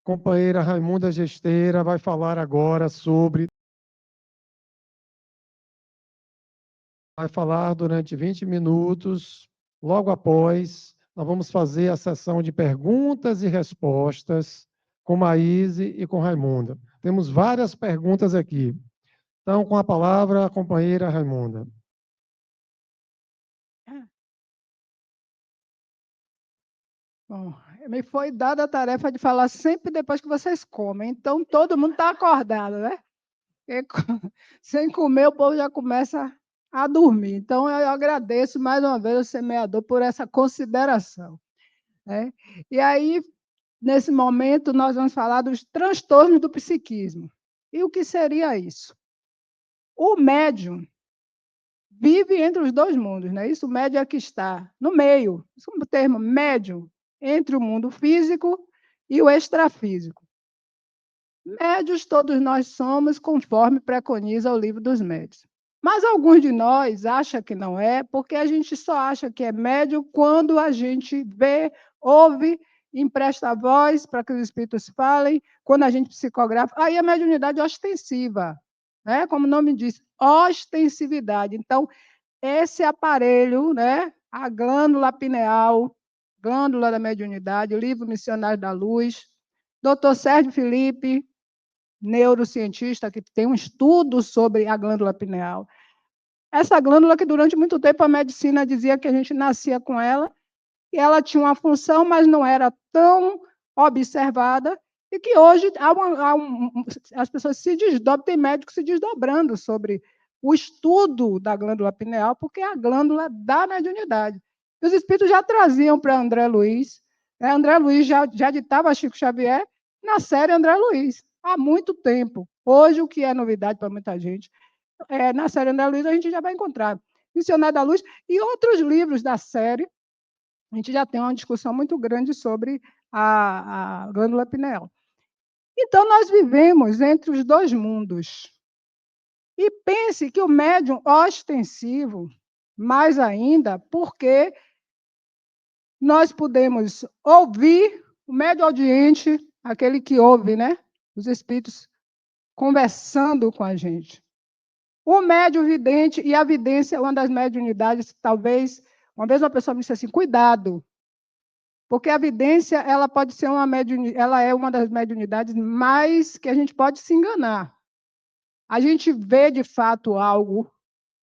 companheira Raimunda Gesteira vai falar agora sobre... Vai falar durante 20 minutos. Logo após, nós vamos fazer a sessão de perguntas e respostas com Maíse e com Raimunda. Temos várias perguntas aqui. Então, com a palavra, a companheira Raimunda. Bom, me foi dada a tarefa de falar sempre depois que vocês comem, então todo mundo está acordado, né? Sem comer, o povo já começa a dormir. Então, eu agradeço mais uma vez ao semeador por essa consideração, né? E aí, nesse momento, nós vamos falar dos transtornos do psiquismo. E o que seria isso? O médium vive entre os dois mundos, né? Isso, o médium é que está no meio. Isso é um termo médium, entre o mundo físico e o extrafísico. Médios todos nós somos, conforme preconiza o livro dos médios. Mas alguns de nós acham que não é, porque a gente só acha que é médio quando a gente vê, ouve, empresta a voz para que os espíritos falem, quando a gente psicografa. Aí a mediunidade é ostensiva, né? Como o nome diz, ostensividade. Então, esse aparelho, né? A glândula pineal, glândula da mediunidade, o livro Missionário da Luz, Dr. Sérgio Felipe, neurocientista, que tem um estudo sobre a glândula pineal. Essa glândula que durante muito tempo a medicina dizia que a gente nascia com ela, e ela tinha uma função, mas não era tão observada, e que hoje as pessoas se desdobram, tem médicos se desdobrando sobre o estudo da glândula pineal, porque é a glândula da mediunidade. Os espíritos já traziam para André Luiz, né? André Luiz já ditava Chico Xavier na série André Luiz, há muito tempo. Hoje, o que é novidade para muita gente, na série André Luiz a gente já vai encontrar Missionário da Luz e outros livros da série. A gente já tem uma discussão muito grande sobre a glândula pineal. Então, nós vivemos entre os dois mundos. E pense que o médium ostensivo, mais ainda, porque nós podemos ouvir o médium audiente, aquele que ouve, né? Os espíritos conversando com a gente. O médium vidente e a vidência é uma das mediunidades, talvez, uma vez uma pessoa me disse assim, cuidado, porque a vidência ela pode ser ela é uma das mediunidades mais que a gente pode se enganar. A gente vê de fato algo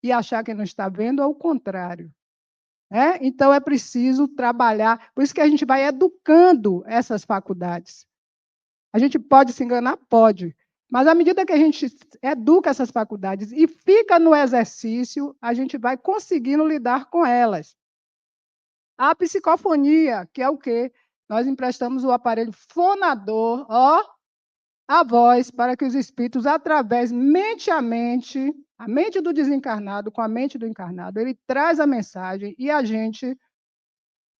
e achar que não está vendo, ao contrário. Então, é preciso trabalhar, por isso que a gente vai educando essas faculdades. A gente pode se enganar? Pode. Mas, à medida que a gente educa essas faculdades e fica no exercício, a gente vai conseguindo lidar com elas. A psicofonia, que é o quê? Nós emprestamos o aparelho fonador, a voz, para que os espíritos, através, mente a mente do desencarnado com a mente do encarnado, ele traz a mensagem e a gente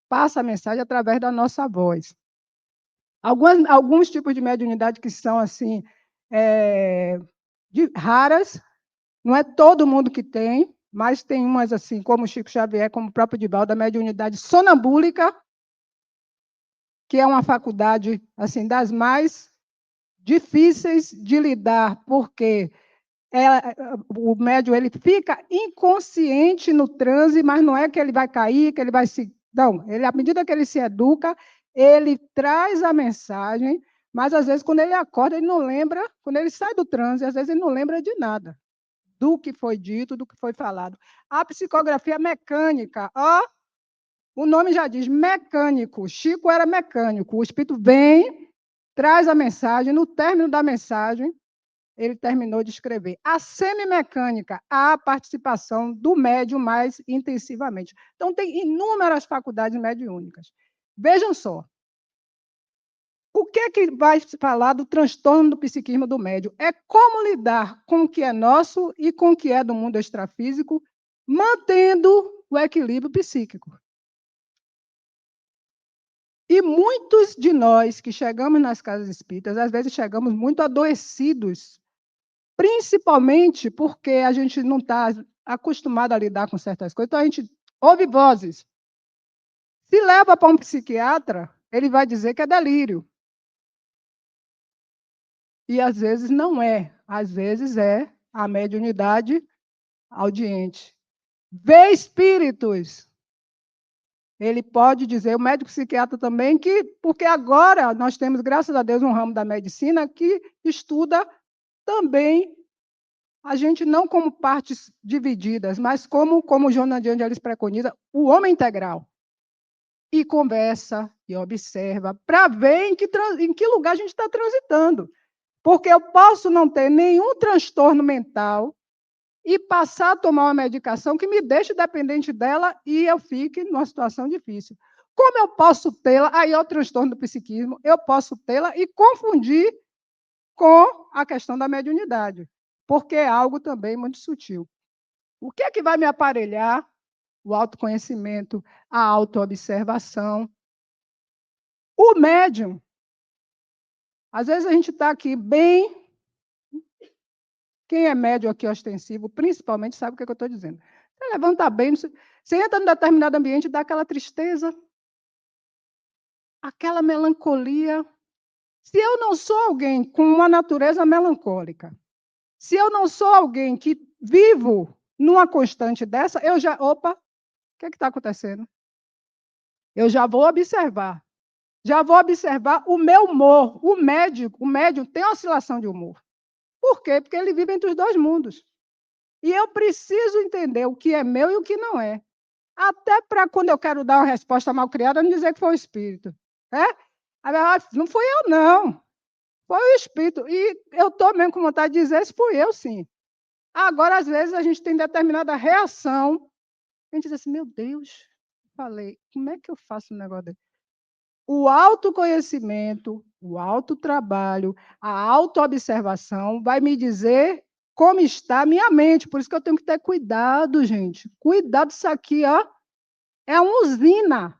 passa a mensagem através da nossa voz. Alguns tipos de mediunidade que são assim raras, não é todo mundo que tem, mas tem umas assim, como o Chico Xavier, como o próprio Divaldo, a mediunidade sonambúlica, que é uma faculdade assim das mais difíceis de lidar, porque o médium ele fica inconsciente no transe, mas não é que ele vai cair, que ele vai se... Não, à medida que ele se educa, ele traz a mensagem, mas às vezes quando ele acorda, ele não lembra, quando ele sai do transe, às vezes ele não lembra de nada, do que foi dito, do que foi falado. A psicografia mecânica, o nome já diz, mecânico. Chico era mecânico. O espírito vem, traz a mensagem, no término da mensagem, ele terminou de escrever. A semimecânica, a participação do médium mais intensivamente. Então, tem inúmeras faculdades mediúnicas. Vejam só. O que é que vai falar do transtorno do psiquismo do médium? É como lidar com o que é nosso e com o que é do mundo extrafísico, mantendo o equilíbrio psíquico. E muitos de nós que chegamos nas casas espíritas, às vezes chegamos muito adoecidos, principalmente porque a gente não está acostumado a lidar com certas coisas. Então, a gente ouve vozes. Se leva para um psiquiatra, ele vai dizer que é delírio. E às vezes não é. Às vezes é a mediunidade audiente. Vê espíritos. Ele pode dizer, o médico psiquiatra também, que porque agora nós temos, graças a Deus, um ramo da medicina que estuda também a gente não como partes divididas, mas como o Joana de Angelis preconiza, o homem integral. E conversa, e observa, para ver em que lugar a gente está transitando. Porque eu posso não ter nenhum transtorno mental e passar a tomar uma medicação que me deixe dependente dela e eu fique numa situação difícil. Como eu posso tê-la, aí é o transtorno do psiquismo, eu posso tê-la e confundir com a questão da mediunidade, porque é algo também muito sutil. O que é que vai me aparelhar? O autoconhecimento, a autoobservação. O médium. Às vezes a gente está aqui bem. Quem é médium aqui ostensivo, principalmente, sabe o que eu estou dizendo. Você levanta bem, você entra num determinado ambiente, dá aquela tristeza, aquela melancolia. Se eu não sou alguém com uma natureza melancólica, se eu não sou alguém que vivo numa constante dessa, eu já. Opa, o que está acontecendo? Eu já vou observar. Já vou observar o meu humor. O médium tem oscilação de humor. Por quê? Porque ele vive entre os dois mundos. E eu preciso entender o que é meu e o que não é. Até para quando eu quero dar uma resposta mal criada, não dizer que foi o espírito. É? Não fui eu, não. Foi o espírito. E eu estou mesmo com vontade de dizer se fui eu, sim. Agora, às vezes, a gente tem determinada reação. A gente diz assim, meu Deus, falei, como é que eu faço um negócio desse? O autoconhecimento, o autotrabalho, a autoobservação vai me dizer como está a minha mente. Por isso que eu tenho que ter cuidado, gente. Cuidado, isso aqui, ó, é uma usina.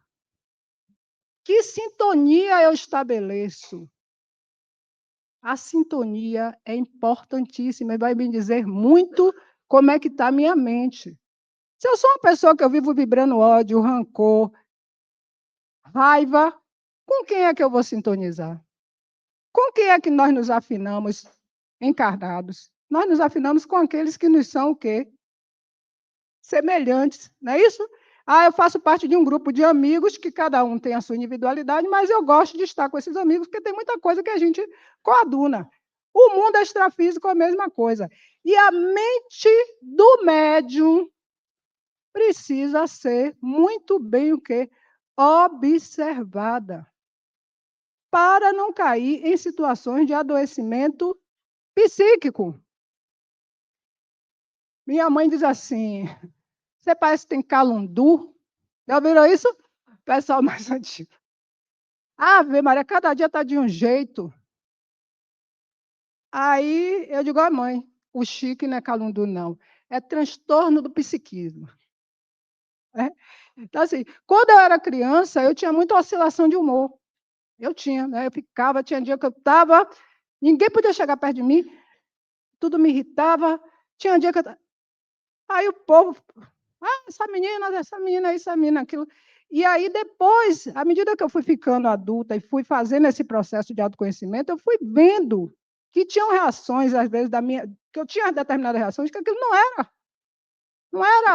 Que sintonia eu estabeleço? A sintonia é importantíssima e vai me dizer muito como é que está a minha mente. Se eu sou uma pessoa que eu vivo vibrando ódio, rancor, raiva, com quem é que eu vou sintonizar? Com quem é que nós nos afinamos encarnados? Nós nos afinamos com aqueles que nos são o quê? Semelhantes, não é isso? Eu faço parte de um grupo de amigos que cada um tem a sua individualidade, mas eu gosto de estar com esses amigos porque tem muita coisa que a gente coaduna. O mundo extrafísico é a mesma coisa. E a mente do médium precisa ser muito bem o quê? Observada, para não cair em situações de adoecimento psíquico. Minha mãe diz assim, você parece que tem calundu. Já ouviram isso? Pessoal mais antigo. Ave Maria, cada dia está de um jeito. Aí eu digo, mãe, o chique não é calundu, não. É transtorno do psiquismo. É? Então, assim, quando eu era criança, eu tinha muita oscilação de humor. Eu tinha, né? Eu ficava, tinha dia que eu estava, ninguém podia chegar perto de mim, tudo me irritava. Tinha dia que eu... Aí o povo, essa menina, isso, essa menina, aquilo. E aí, depois, à medida que eu fui ficando adulta e fui fazendo esse processo de autoconhecimento, eu fui vendo que tinham reações, às vezes, que eu tinha determinadas reações, que aquilo não era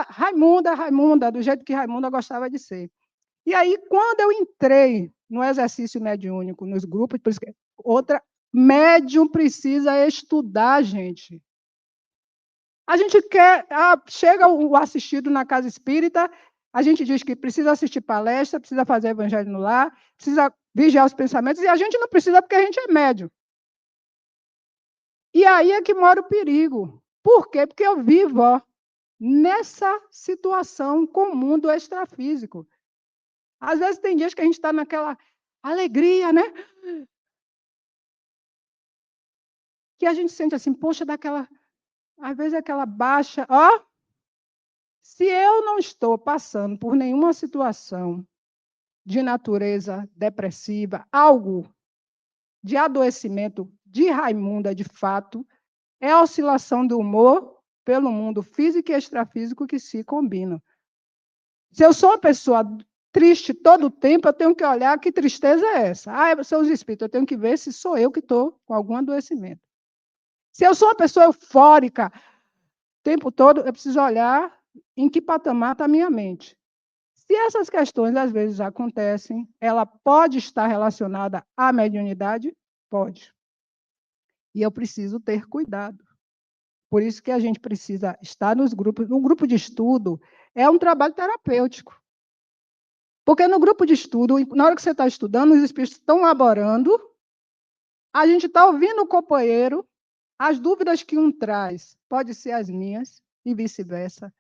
Raimunda, do jeito que Raimunda gostava de ser. E aí, quando eu entrei no exercício mediúnico, nos grupos, por isso que médium precisa estudar, gente. A gente quer, chega o assistido na casa espírita, a gente diz que precisa assistir palestra, precisa fazer evangelho no lar, precisa vigiar os pensamentos, e a gente não precisa porque a gente é médium. E aí é que mora o perigo. Por quê? Porque eu vivo nessa situação com o mundo extrafísico. Às vezes tem dias que a gente está naquela alegria, né? Que a gente sente assim, poxa, às vezes aquela baixa, se eu não estou passando por nenhuma situação de natureza depressiva, algo de adoecimento de Raimunda, de fato, é a oscilação do humor pelo mundo físico e extrafísico que se combinam. Se eu sou uma pessoa triste todo o tempo, eu tenho que olhar que tristeza é essa. Ah, são os espíritos, eu tenho que ver se sou eu que estou com algum adoecimento. Se eu sou uma pessoa eufórica o tempo todo, eu preciso olhar em que patamar está a minha mente. Se essas questões, às vezes, acontecem, ela pode estar relacionada à mediunidade? Pode. E eu preciso ter cuidado. Por isso que a gente precisa estar nos grupos. No grupo de estudo, é um trabalho terapêutico. Porque no grupo de estudo, na hora que você está estudando, os espíritos estão elaborando, a gente está ouvindo o companheiro, as dúvidas que um traz, pode ser as minhas, e vice-versa.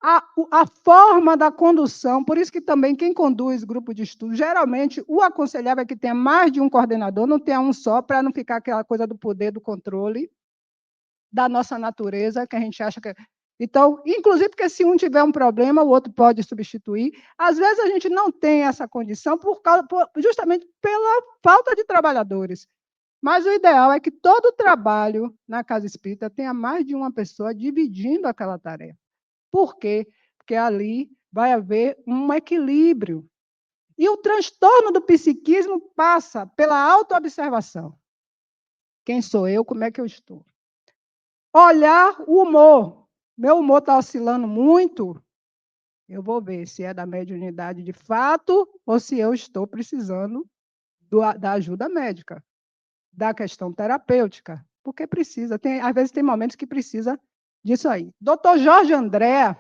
A forma da condução, por isso que também quem conduz grupo de estudo, geralmente o aconselhável é que tenha mais de um coordenador, não tenha um só, para não ficar aquela coisa do poder, do controle, da nossa natureza, que a gente acha que... Então, inclusive porque se um tiver um problema, o outro pode substituir. Às vezes a gente não tem essa condição justamente pela falta de trabalhadores. Mas o ideal é que todo trabalho na casa espírita tenha mais de uma pessoa dividindo aquela tarefa. Por quê? Porque ali vai haver um equilíbrio. E o transtorno do psiquismo passa pela autoobservação. Quem sou eu? Como é que eu estou? Olhar o humor. Meu humor está oscilando muito. Eu vou ver se é da mediunidade de fato ou se eu estou precisando da ajuda médica, da questão terapêutica. Porque precisa. Às vezes tem momentos que precisa disso aí. Dr. Jorge André,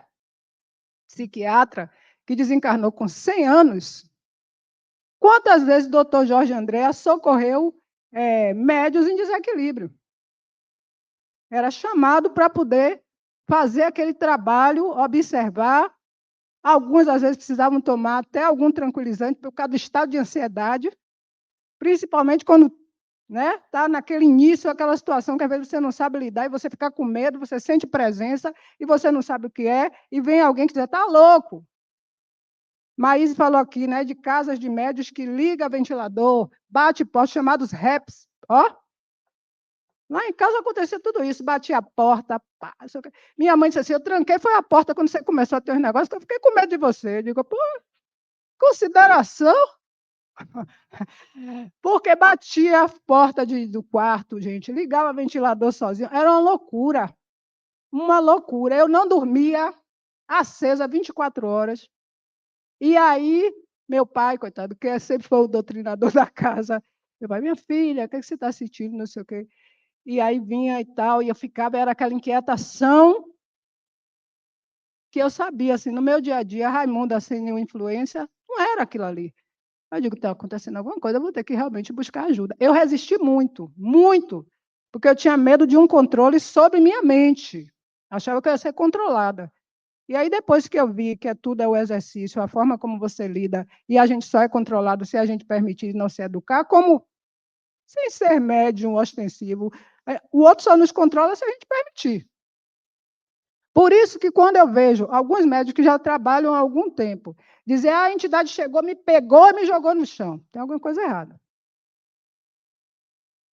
psiquiatra, que desencarnou com 100 anos, quantas vezes o doutor Jorge André socorreu médios em desequilíbrio? Era chamado para poder fazer aquele trabalho, observar. Alguns, às vezes, precisavam tomar até algum tranquilizante por causa do estado de ansiedade, principalmente quando está naquele início, aquela situação que às vezes você não sabe lidar e você fica com medo, você sente presença e você não sabe o que é, e vem alguém que diz, está louco. Maíse falou aqui, de casas de médios que liga ventilador, bate porta, chamados REPs. Ó, lá em casa acontecia tudo isso, batia a porta. Pá, minha mãe disse assim, eu tranquei, foi a porta quando você começou a ter os negócios, que eu fiquei com medo de você. Eu digo, pô, consideração? Porque batia a porta do quarto, gente, ligava o ventilador sozinho, era uma loucura. Uma loucura. Eu não dormia acesa 24 horas. E aí, meu pai, coitado, que sempre foi o doutrinador da casa, meu pai, minha filha, o que você está sentindo, não sei o quê. E aí vinha e tal, e eu ficava, era aquela inquietação que eu sabia, assim, no meu dia a dia, Raimunda, sem nenhuma influência, não era aquilo ali. Eu digo, está acontecendo alguma coisa, eu vou ter que realmente buscar ajuda. Eu resisti muito, muito, porque eu tinha medo de um controle sobre minha mente. Achava que eu ia ser controlada. E aí, depois que eu vi que tudo é o exercício, a forma como você lida, e a gente só é controlado se a gente permitir não se educar, como sem ser médium ostensivo. O outro só nos controla se a gente permitir. Por isso que quando eu vejo alguns médicos que já trabalham há algum tempo, dizer, a entidade chegou, me pegou e me jogou no chão. Tem alguma coisa errada.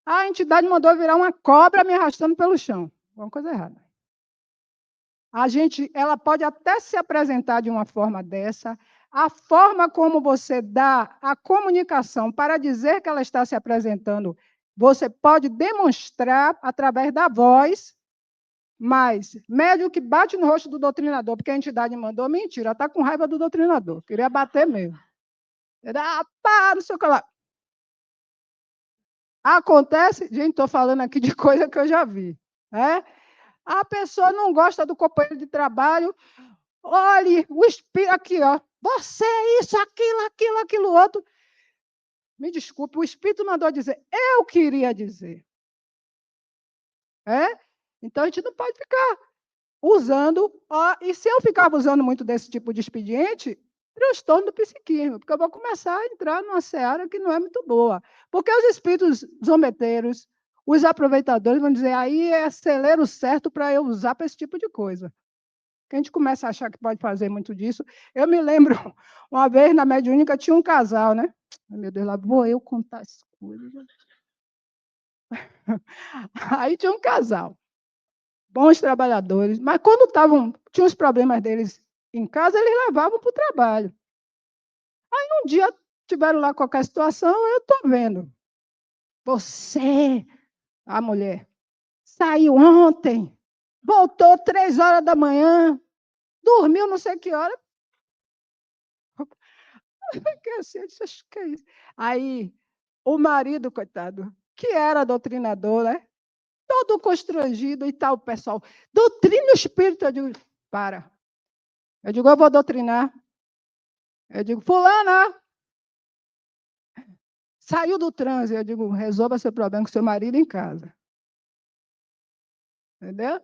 A entidade mandou virar uma cobra me arrastando pelo chão. Alguma coisa errada. Ela pode até se apresentar de uma forma dessa. A forma como você dá a comunicação para dizer que ela está se apresentando, você pode demonstrar através da voz, mas médium que bate no rosto do doutrinador, porque a entidade mandou, mentira, ela está com raiva do doutrinador, queria bater mesmo. Pá, não sei o que lá. Acontece, gente, estou falando aqui de coisa que eu já vi. A pessoa não gosta do companheiro de trabalho, olhe, o espírito aqui, ó. Você é isso, aquilo, outro. Me desculpe, o espírito mandou dizer, eu queria dizer. Então a gente não pode ficar usando, e se eu ficar usando muito desse tipo de expediente, transtorno do psiquismo, porque eu vou começar a entrar numa seara que não é muito boa. Porque os espíritos zombeteiros, os aproveitadores vão dizer, aí é celeiro certo para eu usar para esse tipo de coisa. Que a gente começa a achar que pode fazer muito disso. Eu me lembro, uma vez na mediúnica tinha um casal, né? Meu Deus, lá vou eu contar as coisas. Aí tinha um casal, bons trabalhadores, mas quando tinham os problemas deles em casa, eles levavam para o trabalho. Um dia tiveram lá qualquer situação, eu estou vendo. Você, a mulher, saiu ontem, voltou 3 horas da manhã, dormiu não sei que hora. Que é isso? Aí, o marido, coitado, que era doutrinador, né? Todo constrangido e tal, pessoal. Doutrina o espírito. Eu digo, para. Eu digo, eu vou doutrinar. Eu digo, fulana, saiu do trânsito. Eu digo, resolva seu problema com seu marido em casa. Entendeu?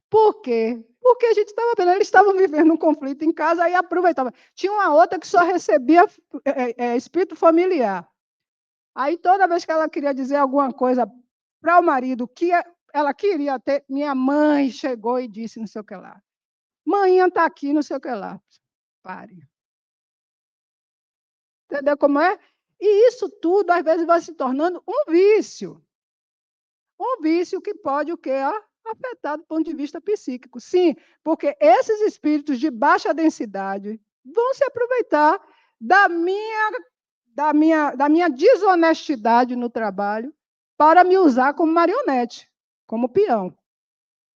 Por quê? Porque a gente estava vendo, eles estavam vivendo um conflito em casa, aí aproveitava. Tinha uma outra que só recebia espírito familiar. Aí, toda vez que ela queria dizer alguma coisa para o marido que ela queria ter, minha mãe chegou e disse não sei o que lá. Manhã está aqui, não sei o que lá. Pare. Entendeu como é? E isso tudo, às vezes, vai se tornando um vício. Um vício que pode o quê? Afetar do ponto de vista psíquico. Sim, porque esses espíritos de baixa densidade vão se aproveitar da minha desonestidade no trabalho para me usar como marionete, como peão.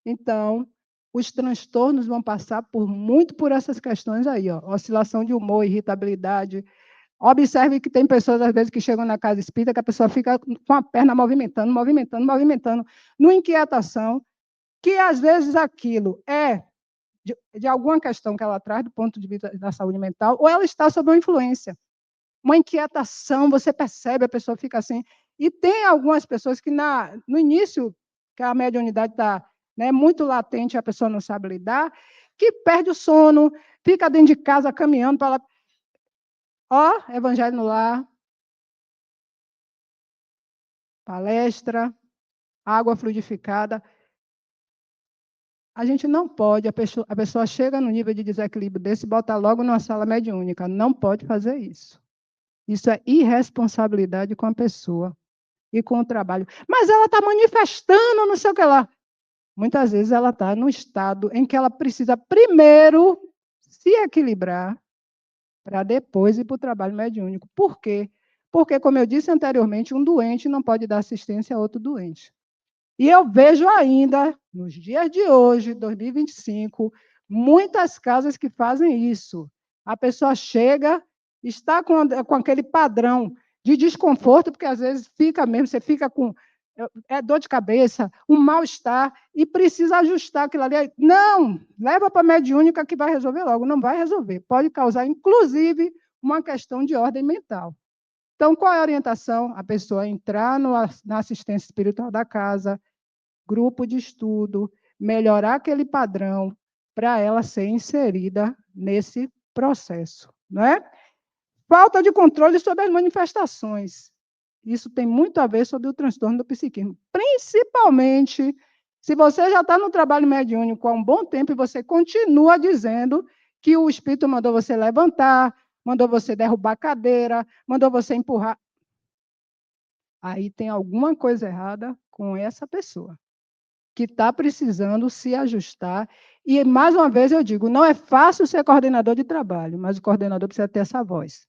Então, os transtornos vão passar muito por essas questões aí, ó, oscilação de humor, irritabilidade. Observe que tem pessoas, às vezes, que chegam na casa espírita, que a pessoa fica com a perna movimentando, numa inquietação, que, às vezes, aquilo é de alguma questão que ela traz do ponto de vista da saúde mental, ou ela está sob uma influência. Uma inquietação, você percebe, a pessoa fica assim. E tem algumas pessoas que, no início, que a mediunidade está muito latente, a pessoa não sabe lidar, que perde o sono, fica dentro de casa caminhando para lá. Evangelho no lar, palestra, água fluidificada. A gente não pode, a pessoa chega no nível de desequilíbrio desse e bota logo numa sala mediúnica. Não pode fazer isso. Isso é irresponsabilidade com a pessoa e com o trabalho. Mas ela está manifestando, não sei o que lá. Muitas vezes ela está num estado em que ela precisa primeiro se equilibrar para depois ir para o trabalho mediúnico. Por quê? Porque, como eu disse anteriormente, um doente não pode dar assistência a outro doente. E eu vejo ainda, nos dias de hoje, 2025, muitas casas que fazem isso. A pessoa chega, está com aquele padrão de desconforto, porque às vezes você fica com dor de cabeça, um mal-estar, e precisa ajustar aquilo ali. Não, leva para a mediúnica que vai resolver logo. Não vai resolver. Pode causar, inclusive, uma questão de ordem mental. Então, qual é a orientação? A pessoa entrar na assistência espiritual da casa, grupo de estudo, melhorar aquele padrão para ela ser inserida nesse processo, não é? Falta de controle sobre as manifestações. Isso tem muito a ver sobre o transtorno do psiquismo. Principalmente se você já está no trabalho mediúnico há um bom tempo e você continua dizendo que o espírito mandou você levantar, mandou você derrubar a cadeira, mandou você empurrar. Aí tem alguma coisa errada com essa pessoa, que está precisando se ajustar. E, mais uma vez, eu digo, não é fácil ser coordenador de trabalho, mas o coordenador precisa ter essa voz.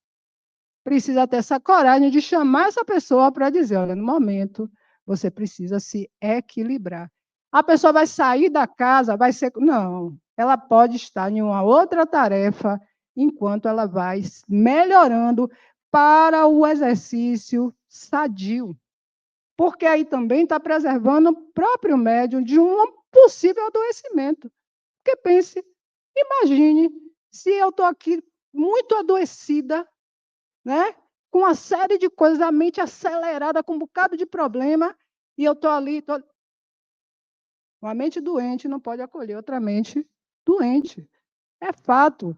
Precisa ter essa coragem de chamar essa pessoa para dizer, olha, no momento, você precisa se equilibrar. A pessoa vai sair da casa, vai ser... Não, ela pode estar em uma outra tarefa, enquanto ela vai melhorando para o exercício sadio. Porque aí também está preservando o próprio médium de um possível adoecimento. Porque pense, imagine se eu estou aqui muito adoecida, né? Com uma série de coisas, a mente acelerada, com um bocado de problema, e eu estou ali. Uma mente doente não pode acolher outra mente doente. É fato.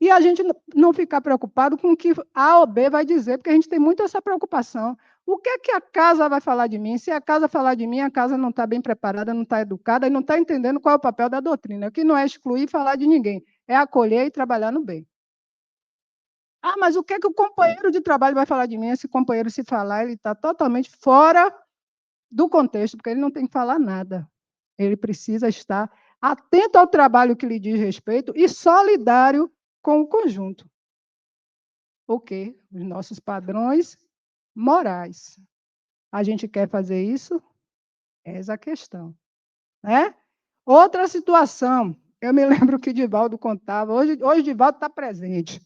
E a gente não ficar preocupado com o que A ou B vai dizer, porque a gente tem muito essa preocupação. O que é que a casa vai falar de mim? Se a casa falar de mim, a casa não está bem preparada, não está educada e não está entendendo qual é o papel da doutrina, que não é excluir e falar de ninguém, é acolher e trabalhar no bem. Mas o que é que o companheiro de trabalho vai falar de mim? Esse companheiro, se falar, ele está totalmente fora do contexto, porque ele não tem que falar nada. Ele precisa estar atento ao trabalho que lhe diz respeito e solidário com o conjunto. o quê? Os nossos padrões morais. A gente quer fazer isso? Essa é a questão, né? Outra situação, eu me lembro que Divaldo contava, hoje Divaldo está presente.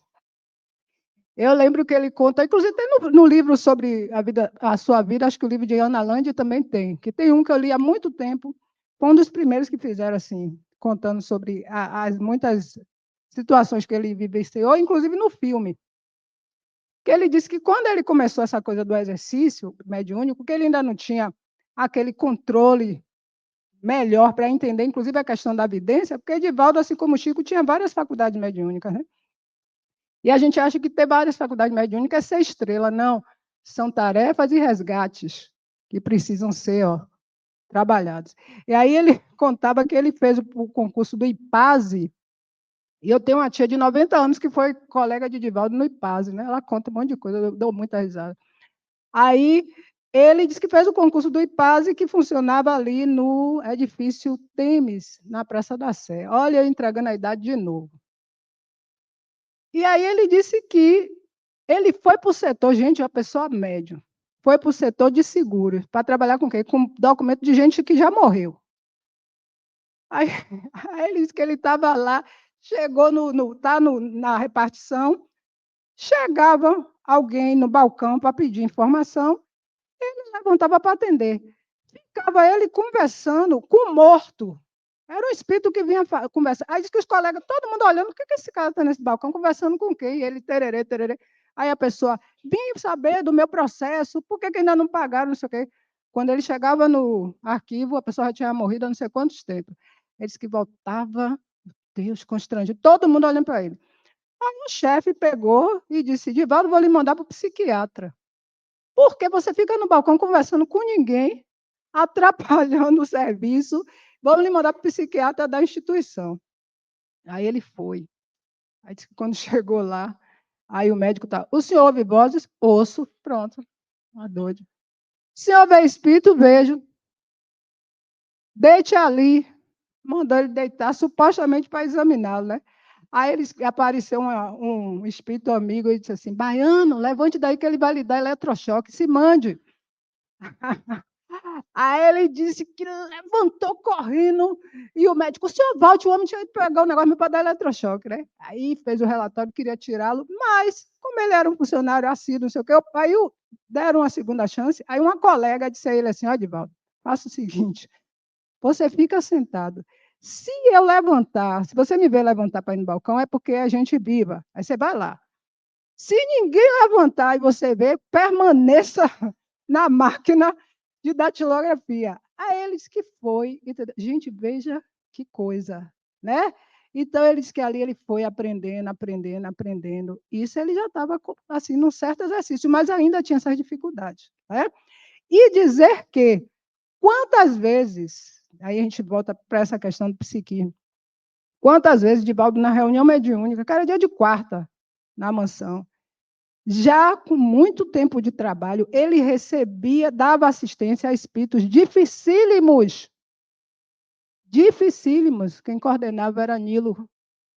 Eu lembro que ele conta, inclusive tem no livro sobre a sua vida, acho que o livro de Ana Lande também tem, que tem um que eu li há muito tempo, foi um dos primeiros que fizeram assim, contando sobre as muitas situações que ele vivenciou, inclusive no filme. Que ele disse que quando ele começou essa coisa do exercício mediúnico, que ele ainda não tinha aquele controle melhor para entender, inclusive, a questão da vidência, porque Edivaldo, assim como Chico, tinha várias faculdades mediúnicas, né? E a gente acha que ter várias faculdades mediúnicas é ser estrela. Não, são tarefas e resgates que precisam ser trabalhados. E aí ele contava que ele fez o concurso do IPASE, e eu tenho uma tia de 90 anos que foi colega de Edivaldo no IPASE, né? Ela conta um monte de coisa, eu dou muita risada. Aí ele disse que fez o concurso do IPASE, que funcionava ali no edifício Temes, na Praça da Sé. Olha, eu entregando a idade de novo. E aí ele disse que ele foi para o setor, gente, uma pessoa média, foi para o setor de seguros, para trabalhar com o quê? Com documento de gente que já morreu. Aí, aí ele disse que ele estava lá, chegou na repartição, chegava alguém no balcão para pedir informação, ele levantava para atender. Ficava ele conversando com o morto. Era um espírito que vinha conversar. Aí disse que os colegas, todo mundo olhando, o que esse cara está nesse balcão conversando com quem? E ele, tererê, tererê. Aí a pessoa, vim saber do meu processo, por que ainda não pagaram, não sei o quê. Quando ele chegava no arquivo, a pessoa já tinha morrido há não sei quantos tempos. Ele disse que voltava, Deus, constrangido, todo mundo olhando para ele. Aí o chefe pegou e disse, Divaldo, vou lhe mandar para o psiquiatra. Porque você fica no balcão conversando com ninguém, atrapalhando o serviço, vamos lhe mandar para o psiquiatra da instituição. Aí ele foi. Aí disse que quando chegou lá, aí o médico está, o senhor ouve vozes? Ouço. Pronto. Uma doida. O senhor vê espírito? Vejo. Deite ali. Mandou ele deitar, supostamente para examiná-lo, né? Aí apareceu um espírito amigo e disse assim, Baiano, levante daí que ele vai lhe dar eletrochoque, se mande. Aí ele disse que levantou correndo, e o médico, o senhor volte, o homem tinha que pegar o negócio para dar eletrochoque, né? Aí fez o relatório, queria tirá-lo, mas, como ele era um funcionário assíduo, não sei o quê, aí deram uma segunda chance, aí uma colega disse a ele assim, ó, Divaldo, faça o seguinte, você fica sentado. Se eu levantar, se você me ver levantar para ir no balcão, é porque é gente viva. Aí você vai lá. Se ninguém levantar e você ver, permaneça na máquina de datilografia. Aí ele disse que foi. Entendeu? Gente, veja que coisa, né? Então, ele disse que ali ele foi aprendendo, aprendendo, aprendendo. Isso ele já estava, assim, num certo exercício, mas ainda tinha essas dificuldades. Né? E dizer que, quantas vezes, aí a gente volta para essa questão do psiquismo, quantas vezes, Divaldo, na reunião mediúnica, que era dia de quarta, na mansão, já com muito tempo de trabalho, ele recebia, dava assistência a espíritos dificílimos. Dificílimos. Quem coordenava era Nilo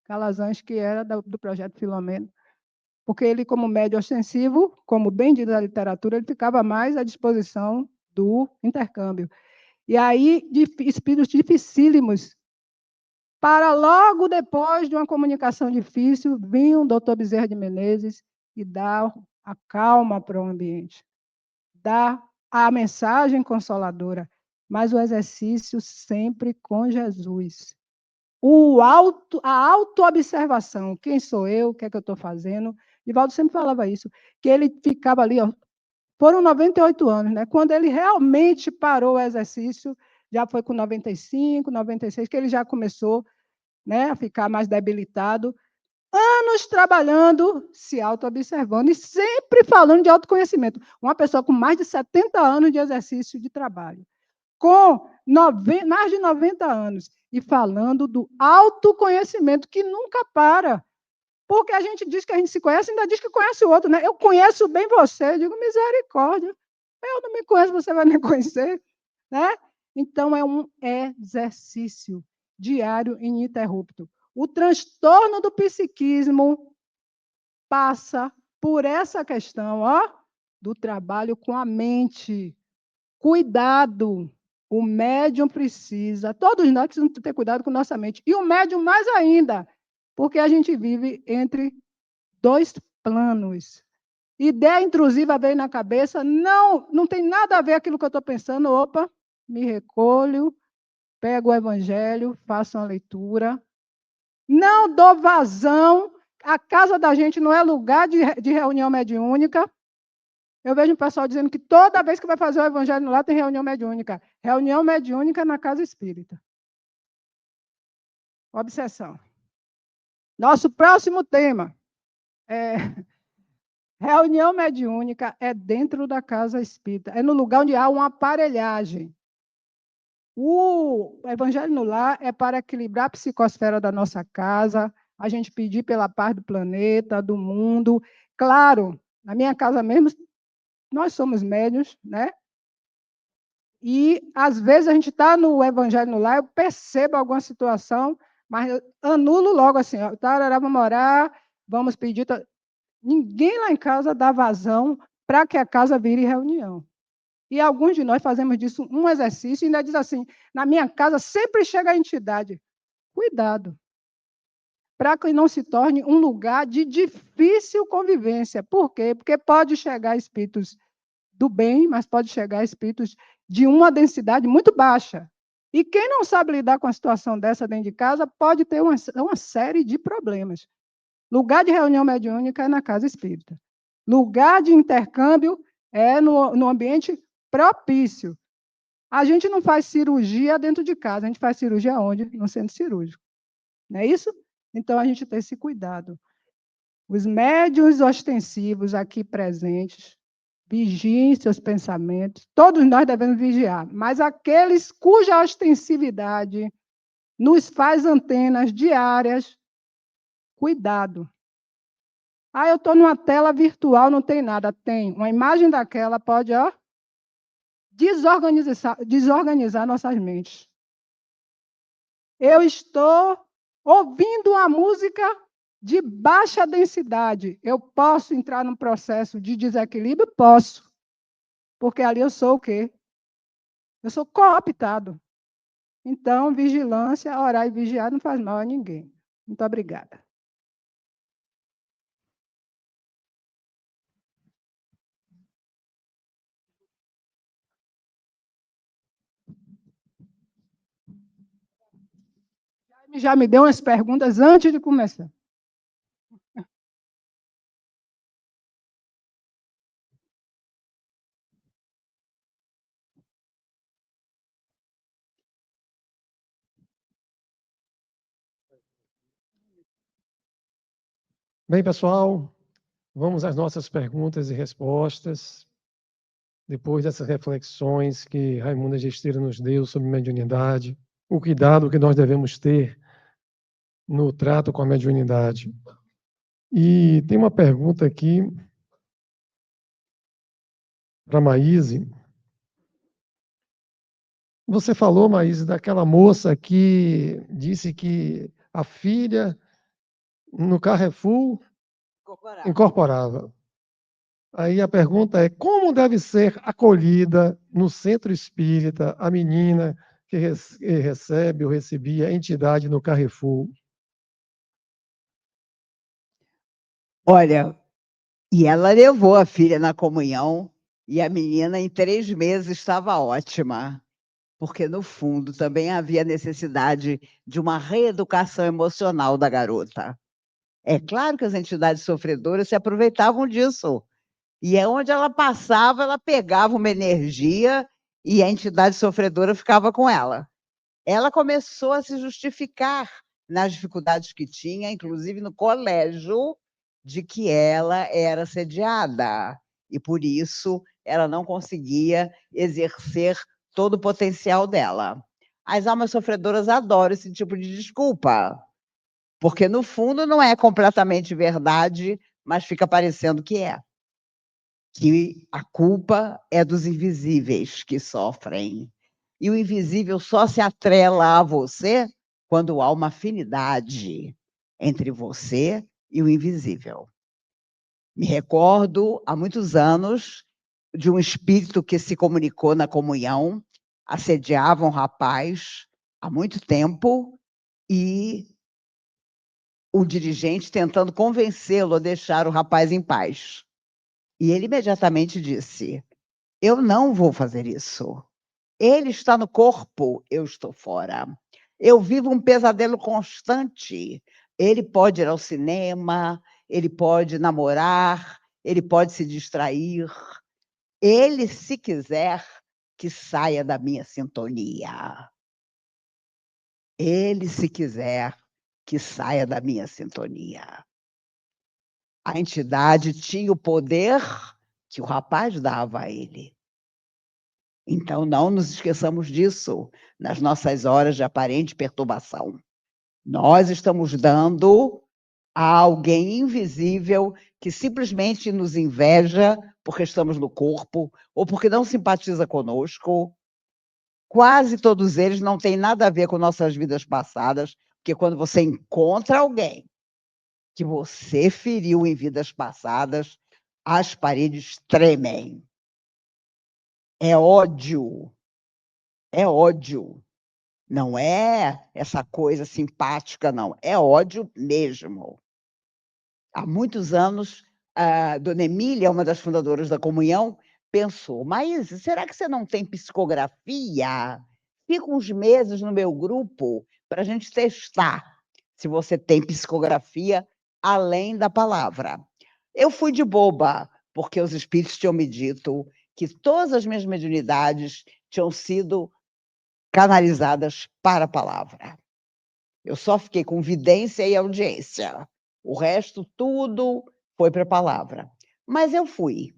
Calazans, que era do projeto Filomeno. Porque ele, como médio ostensivo, como bem diz a literatura, ele ficava mais à disposição do intercâmbio. E aí, espíritos dificílimos, para logo depois de uma comunicação difícil, vinha o doutor Bezerra de Menezes e dar a calma para o ambiente, dar a mensagem consoladora, mas o exercício sempre com Jesus. A autoobservação, quem sou eu, o que é que eu estou fazendo? Divaldo sempre falava isso, que ele ficava ali, foram 98 anos, né? Quando ele realmente parou o exercício, já foi com 95, 96, que ele já começou, né, a ficar mais debilitado, anos trabalhando, se auto-observando e sempre falando de autoconhecimento. Uma pessoa com mais de 70 anos de exercício de trabalho, com mais de 90 anos, e falando do autoconhecimento, que nunca para. Porque a gente diz que a gente se conhece, ainda diz que conhece o outro, né? Eu conheço bem você, eu digo misericórdia. Eu não me conheço, você vai me conhecer, né? Então, é um exercício diário e ininterrupto. O transtorno do psiquismo passa por essa questão, do trabalho com a mente. Cuidado, o médium precisa, todos nós precisamos ter cuidado com nossa mente. E o médium mais ainda, porque a gente vive entre dois planos. Ideia intrusiva veio na cabeça, não tem nada a ver aquilo que eu estou pensando, opa, me recolho, pego o evangelho, faço uma leitura. Não dou vazão, a casa da gente não é lugar de reunião mediúnica. Eu vejo o pessoal dizendo que toda vez que vai fazer o evangelho lá tem reunião mediúnica. Reunião mediúnica na casa espírita. Obsessão. Nosso próximo tema é reunião mediúnica é dentro da casa espírita. É no lugar onde há uma aparelhagem. O evangelho no lar é para equilibrar a psicosfera da nossa casa, a gente pedir pela paz do planeta, do mundo. Claro, na minha casa mesmo, nós somos médiuns, né? E, às vezes, a gente está no evangelho no lar, eu percebo alguma situação, mas eu anulo logo assim, vamos orar, vamos pedir. Ninguém lá em casa dá vazão para que a casa vire reunião. E alguns de nós fazemos disso um exercício e ainda diz assim, na minha casa sempre chega a entidade. Cuidado, para que não se torne um lugar de difícil convivência. Por quê? Porque pode chegar espíritos do bem, mas pode chegar espíritos de uma densidade muito baixa. E quem não sabe lidar com a situação dessa dentro de casa pode ter uma série de problemas. Lugar de reunião mediúnica é na casa espírita. Lugar de intercâmbio é no ambiente propício. A gente não faz cirurgia dentro de casa, a gente faz cirurgia onde? No centro cirúrgico. Não é isso? Então, a gente tem esse cuidado. Os médiuns ostensivos aqui presentes, vigiem seus pensamentos. Todos nós devemos vigiar, mas aqueles cuja ostensividade nos faz antenas diárias, cuidado. Eu estou numa tela virtual, não tem nada. Tem. Uma imagem daquela pode desorganizar nossas mentes. Eu estou ouvindo uma música de baixa densidade. Eu posso entrar num processo de desequilíbrio? Posso. Porque ali eu sou o quê? Eu sou cooptado. Então, vigilância, orar e vigiar não faz mal a ninguém. Muito obrigada. Já me deu umas perguntas antes de começar. Bem, pessoal, vamos às nossas perguntas e respostas. Depois dessas reflexões que Raimunda Gesteira nos deu sobre mediunidade, o cuidado que nós devemos ter no trato com a mediunidade. E tem uma pergunta aqui para Maíse. Você falou, Maíse, daquela moça que disse que a filha no Carrefour incorporava. Aí a pergunta é: como deve ser acolhida no centro espírita a menina que recebe ou recebia a entidade no Carrefour? Olha, e ela levou a filha na comunhão e a menina, em 3 meses, estava ótima, porque, no fundo, também havia necessidade de uma reeducação emocional da garota. É claro que as entidades sofredoras se aproveitavam disso. E é onde ela passava, ela pegava uma energia e a entidade sofredora ficava com ela. Ela começou a se justificar nas dificuldades que tinha, inclusive no colégio, de que ela era assediada. E, por isso, ela não conseguia exercer todo o potencial dela. As almas sofredoras adoram esse tipo de desculpa, porque, no fundo, não é completamente verdade, mas fica parecendo que é. Que a culpa é dos invisíveis que sofrem. E o invisível só se atrela a você quando há uma afinidade entre você e o invisível. Me recordo, há muitos anos, de um espírito que se comunicou na comunhão, assediava um rapaz há muito tempo, e o dirigente tentando convencê-lo a deixar o rapaz em paz. E ele imediatamente disse: eu não vou fazer isso. Ele está no corpo, eu estou fora. Eu vivo um pesadelo constante. Ele pode ir ao cinema, ele pode namorar, ele pode se distrair. Ele, se quiser, que saia da minha sintonia. Ele, se quiser, que saia da minha sintonia. A entidade tinha o poder que o rapaz dava a ele. Então, não nos esqueçamos disso nas nossas horas de aparente perturbação. Nós estamos dando a alguém invisível que simplesmente nos inveja porque estamos no corpo ou porque não simpatiza conosco. Quase todos eles não têm nada a ver com nossas vidas passadas, porque quando você encontra alguém que você feriu em vidas passadas, as paredes tremem. É ódio. É ódio. Não é essa coisa simpática, não. É ódio mesmo. Há muitos anos, a dona Emília, uma das fundadoras da Comunhão, pensou: mas será que você não tem psicografia? Fica uns meses no meu grupo para a gente testar se você tem psicografia além da palavra. Eu fui de boba, porque os espíritos tinham me dito que todas as minhas mediunidades tinham sido canalizadas para a palavra. Eu só fiquei com vidência e audiência. O resto, tudo foi para a palavra. Mas eu fui.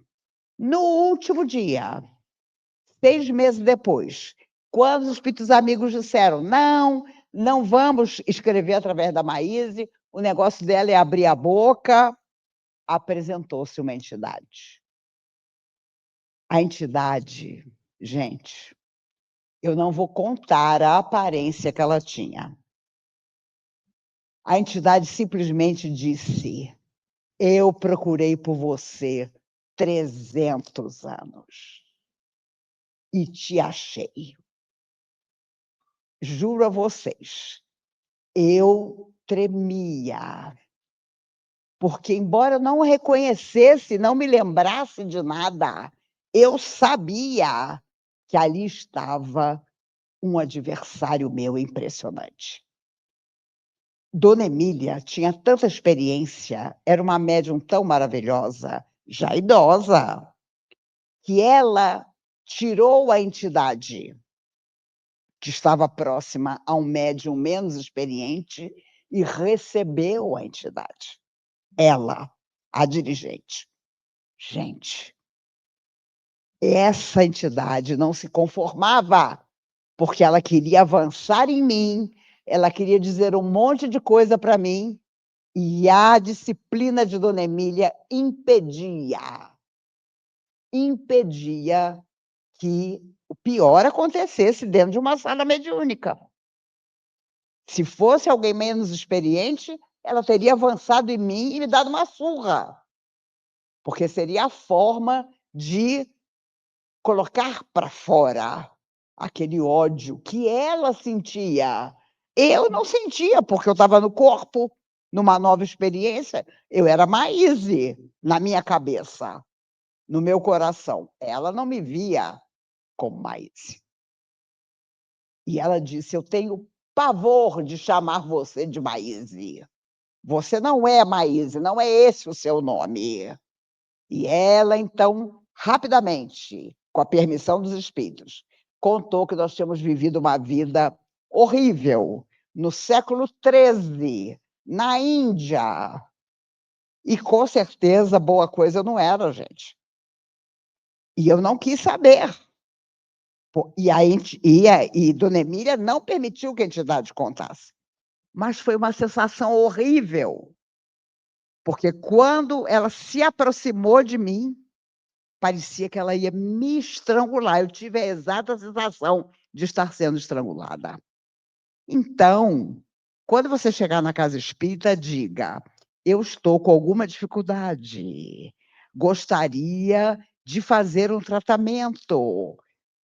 No último dia, 6 meses depois, quando os espíritos amigos disseram: não vamos escrever através da Maíse, o negócio dela é abrir a boca, apresentou-se uma entidade. A entidade, gente, eu não vou contar a aparência que ela tinha. A entidade simplesmente disse: eu procurei por você 300 anos e te achei. Juro a vocês, eu tremia, porque embora eu não reconhecesse, não me lembrasse de nada, eu sabia que ali estava um adversário meu impressionante. Dona Emília tinha tanta experiência, era uma médium tão maravilhosa, já idosa, que ela tirou a entidade que estava próxima a um médium menos experiente e recebeu a entidade. Ela, a dirigente. Gente, essa entidade não se conformava, porque ela queria avançar em mim, ela queria dizer um monte de coisa para mim, e a disciplina de Dona Emília impedia que o pior acontecesse dentro de uma sala mediúnica. Se fosse alguém menos experiente, ela teria avançado em mim e me dado uma surra, porque seria a forma de colocar para fora aquele ódio que ela sentia. Eu não sentia, porque eu estava no corpo, numa nova experiência. Eu era Maíse na minha cabeça, no meu coração. Ela não me via como Maíse. E ela disse: eu tenho pavor de chamar você de Maíse. Você não é Maíse, não é esse o seu nome. E ela, então, rapidamente, com a permissão dos espíritos, contou que nós tínhamos vivido uma vida horrível no século XIII, na Índia. E, com certeza, boa coisa não era, gente. E eu não quis saber. E Dona Emília não permitiu que a entidade contasse. Mas foi uma sensação horrível, porque quando ela se aproximou de mim, parecia que ela ia me estrangular. Eu tive a exata sensação de estar sendo estrangulada. Então, quando você chegar na casa espírita, diga: eu estou com alguma dificuldade. Gostaria de fazer um tratamento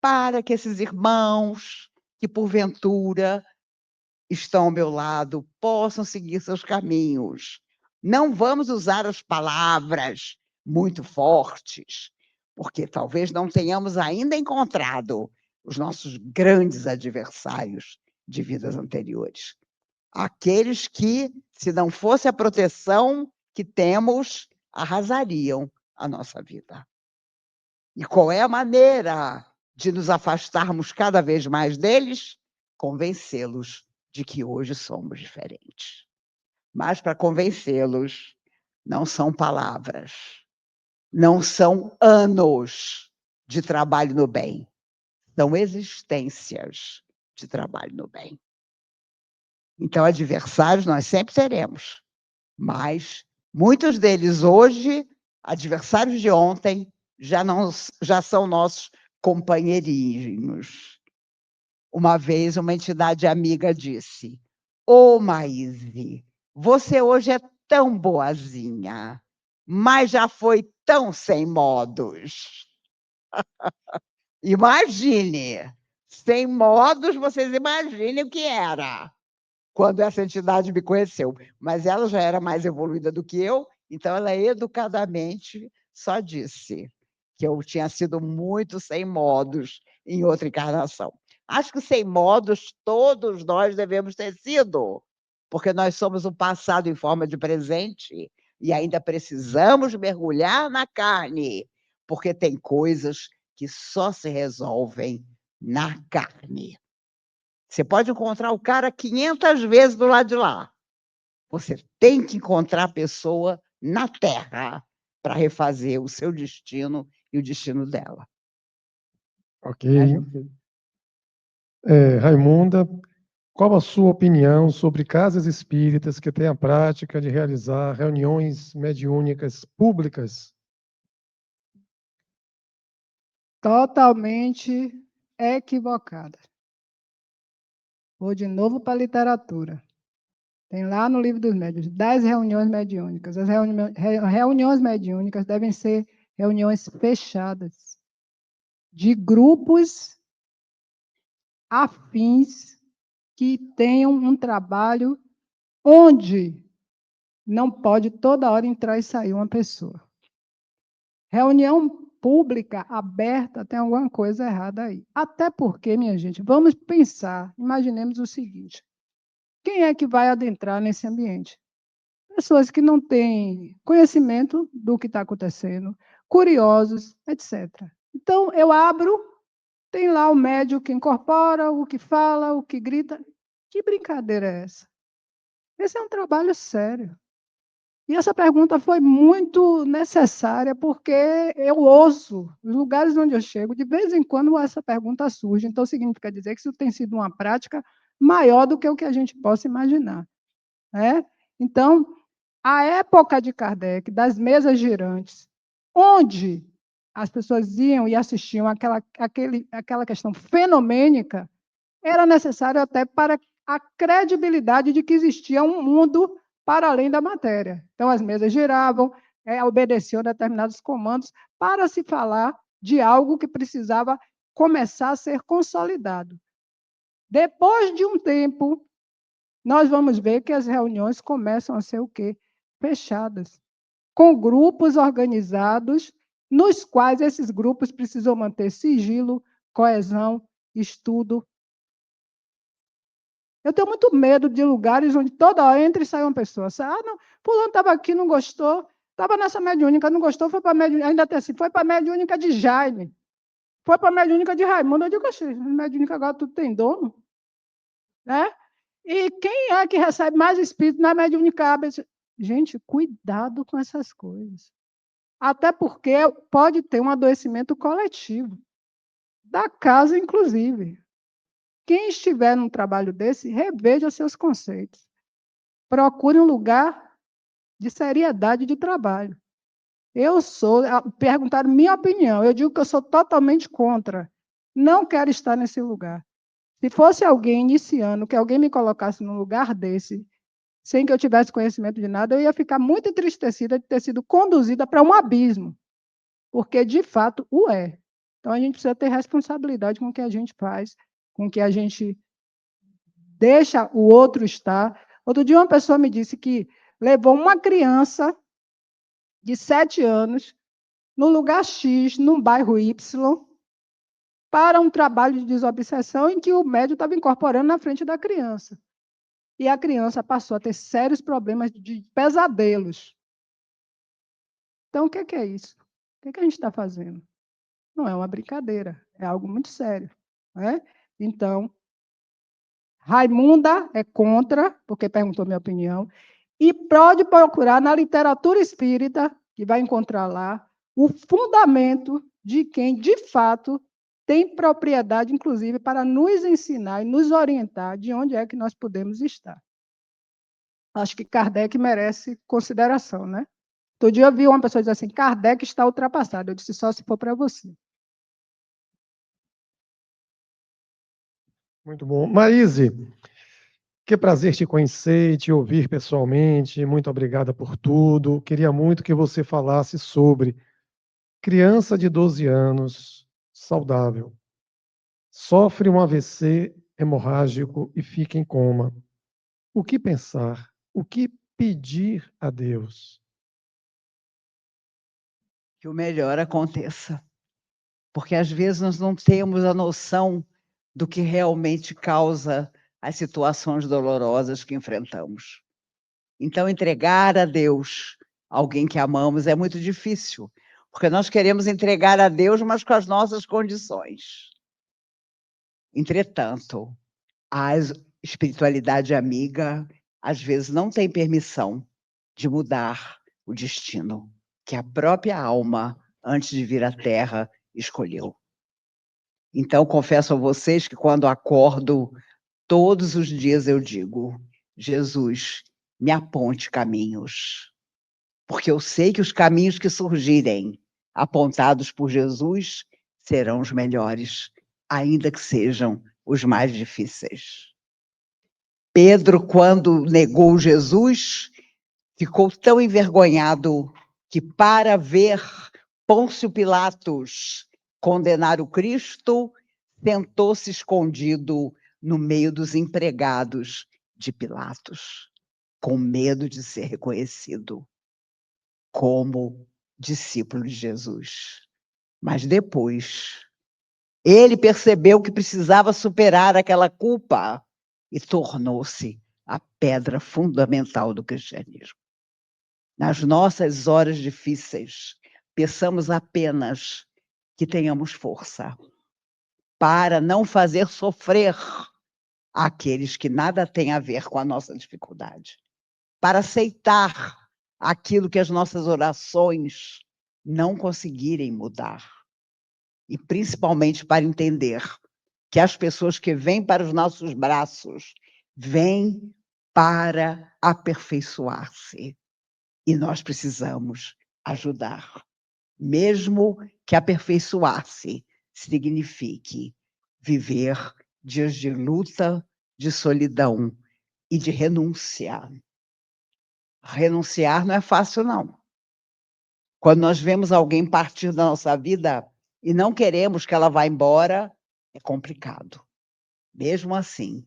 para que esses irmãos que, porventura, estão ao meu lado, possam seguir seus caminhos. Não vamos usar as palavras muito fortes, porque talvez não tenhamos ainda encontrado os nossos grandes adversários de vidas anteriores. Aqueles que, se não fosse a proteção que temos, arrasariam a nossa vida. E qual é a maneira de nos afastarmos cada vez mais deles? Convencê-los de que hoje somos diferentes. Mas para convencê-los, não são palavras, não são anos de trabalho no bem, são existências de trabalho no bem. Então, adversários nós sempre teremos, mas muitos deles hoje, adversários de ontem, já são nossos companheirinhos. Uma vez, uma entidade amiga disse: "Ô, Maíse, você hoje é tão boazinha, mas já foi tão sem modos." Imagine, sem modos, vocês imaginem o que era quando essa entidade me conheceu. Mas ela já era mais evoluída do que eu, então ela educadamente só disse que eu tinha sido muito sem modos em outra encarnação. Acho que sem modos todos nós devemos ter sido, porque nós somos o passado em forma de presente e ainda precisamos mergulhar na carne, porque tem coisas que só se resolvem na carne. Você pode encontrar o cara 500 vezes do lado de lá. Você tem que encontrar a pessoa na Terra para refazer o seu destino e o destino dela. Ok. Raimunda, qual a sua opinião sobre casas espíritas que têm a prática de realizar reuniões mediúnicas públicas? Totalmente equivocada. Vou de novo para a literatura. Tem lá no Livro dos Médiuns, 10 reuniões mediúnicas. As reuniões mediúnicas devem ser reuniões fechadas, de grupos afins que tenham um trabalho onde não pode toda hora entrar e sair uma pessoa. Reunião pública, aberta, tem alguma coisa errada aí. Até porque, minha gente, vamos pensar, imaginemos o seguinte: quem é que vai adentrar nesse ambiente? Pessoas que não têm conhecimento do que está acontecendo, curiosos, etc. Então, eu abro, tem lá o médium que incorpora, o que fala, o que grita. Que brincadeira é essa? Esse é um trabalho sério. E essa pergunta foi muito necessária, porque eu ouço, nos lugares onde eu chego, de vez em quando essa pergunta surge. Então, significa dizer que isso tem sido uma prática maior do que o que a gente possa imaginar. Né? Então, a época de Kardec, das mesas girantes, onde as pessoas iam e assistiam aquela questão fenomênica, era necessário até para a credibilidade de que existia um mundo para além da matéria. Então, as mesas giravam, obedeciam determinados comandos para se falar de algo que precisava começar a ser consolidado. Depois de um tempo, nós vamos ver que as reuniões começam a ser o quê? Fechadas, com grupos organizados, nos quais esses grupos precisam manter sigilo, coesão, estudo. Eu tenho muito medo de lugares onde toda hora entra e sai uma pessoa. Não, fulano estava aqui, não gostou, estava nessa mediúnica, não gostou, foi para a mediúnica, ainda tem assim, foi para a mediúnica de Jaime, foi para a mediúnica de Raimundo. Eu digo, mediúnica agora tudo tem dono. Né? E quem é que recebe mais espírito na mediúnica? Gente, cuidado com essas coisas. Até porque pode ter um adoecimento coletivo, da casa, inclusive. Quem estiver num trabalho desse, reveja seus conceitos. Procure um lugar de seriedade de trabalho. Perguntaram minha opinião, eu digo que eu sou totalmente contra. Não quero estar nesse lugar. Se fosse alguém iniciando, que alguém me colocasse num lugar desse, sem que eu tivesse conhecimento de nada, eu ia ficar muito entristecida de ter sido conduzida para um abismo, porque, de fato, o é. Então, a gente precisa ter responsabilidade com o que a gente faz, com o que a gente deixa o outro estar. Outro dia, uma pessoa me disse que levou uma criança de 7 anos no lugar X, num bairro Y, para um trabalho de desobsessão em que o médico estava incorporando na frente da criança. E a criança passou a ter sérios problemas de pesadelos. Então, o que é isso? O que a gente está fazendo? Não é uma brincadeira, é algo muito sério. Né? Então, Raimunda é contra, porque perguntou minha opinião, e pode procurar na literatura espírita, que vai encontrar lá, o fundamento de quem, de fato, tem propriedade, inclusive, para nos ensinar e nos orientar de onde é que nós podemos estar. Acho que Kardec merece consideração, né? Outro dia eu vi uma pessoa dizer assim, Kardec está ultrapassado. Eu disse, só se for para você. Muito bom. Maíse, que prazer te conhecer e te ouvir pessoalmente. Muito obrigada por tudo. Queria muito que você falasse sobre criança de 12 anos, saudável, sofre um AVC hemorrágico e fica em coma. O que pensar? O que pedir a Deus? Que o melhor aconteça. Porque às vezes nós não temos a noção do que realmente causa as situações dolorosas que enfrentamos. Então, entregar a Deus alguém que amamos é muito difícil, porque nós queremos entregar a Deus, mas com as nossas condições. Entretanto, a espiritualidade amiga, às vezes, não tem permissão de mudar o destino que a própria alma, antes de vir à Terra, escolheu. Então, confesso a vocês que quando acordo, todos os dias eu digo, Jesus, me aponte caminhos, porque eu sei que os caminhos que surgirem apontados por Jesus serão os melhores, ainda que sejam os mais difíceis. Pedro, quando negou Jesus, ficou tão envergonhado que, para ver Pôncio Pilatos condenar o Cristo, sentou-se escondido no meio dos empregados de Pilatos, com medo de ser reconhecido como discípulo de Jesus. Mas depois, ele percebeu que precisava superar aquela culpa e tornou-se a pedra fundamental do cristianismo. Nas nossas horas difíceis, peçamos apenas que tenhamos força para não fazer sofrer aqueles que nada têm a ver com a nossa dificuldade, para aceitar aquilo que as nossas orações não conseguirem mudar, e principalmente para entender que as pessoas que vêm para os nossos braços vêm para aperfeiçoar-se, e nós precisamos ajudar, mesmo que aperfeiçoar-se signifique viver dias de luta, de solidão e de renúncia. Renunciar não é fácil, não. Quando nós vemos alguém partir da nossa vida e não queremos que ela vá embora, é complicado. Mesmo assim,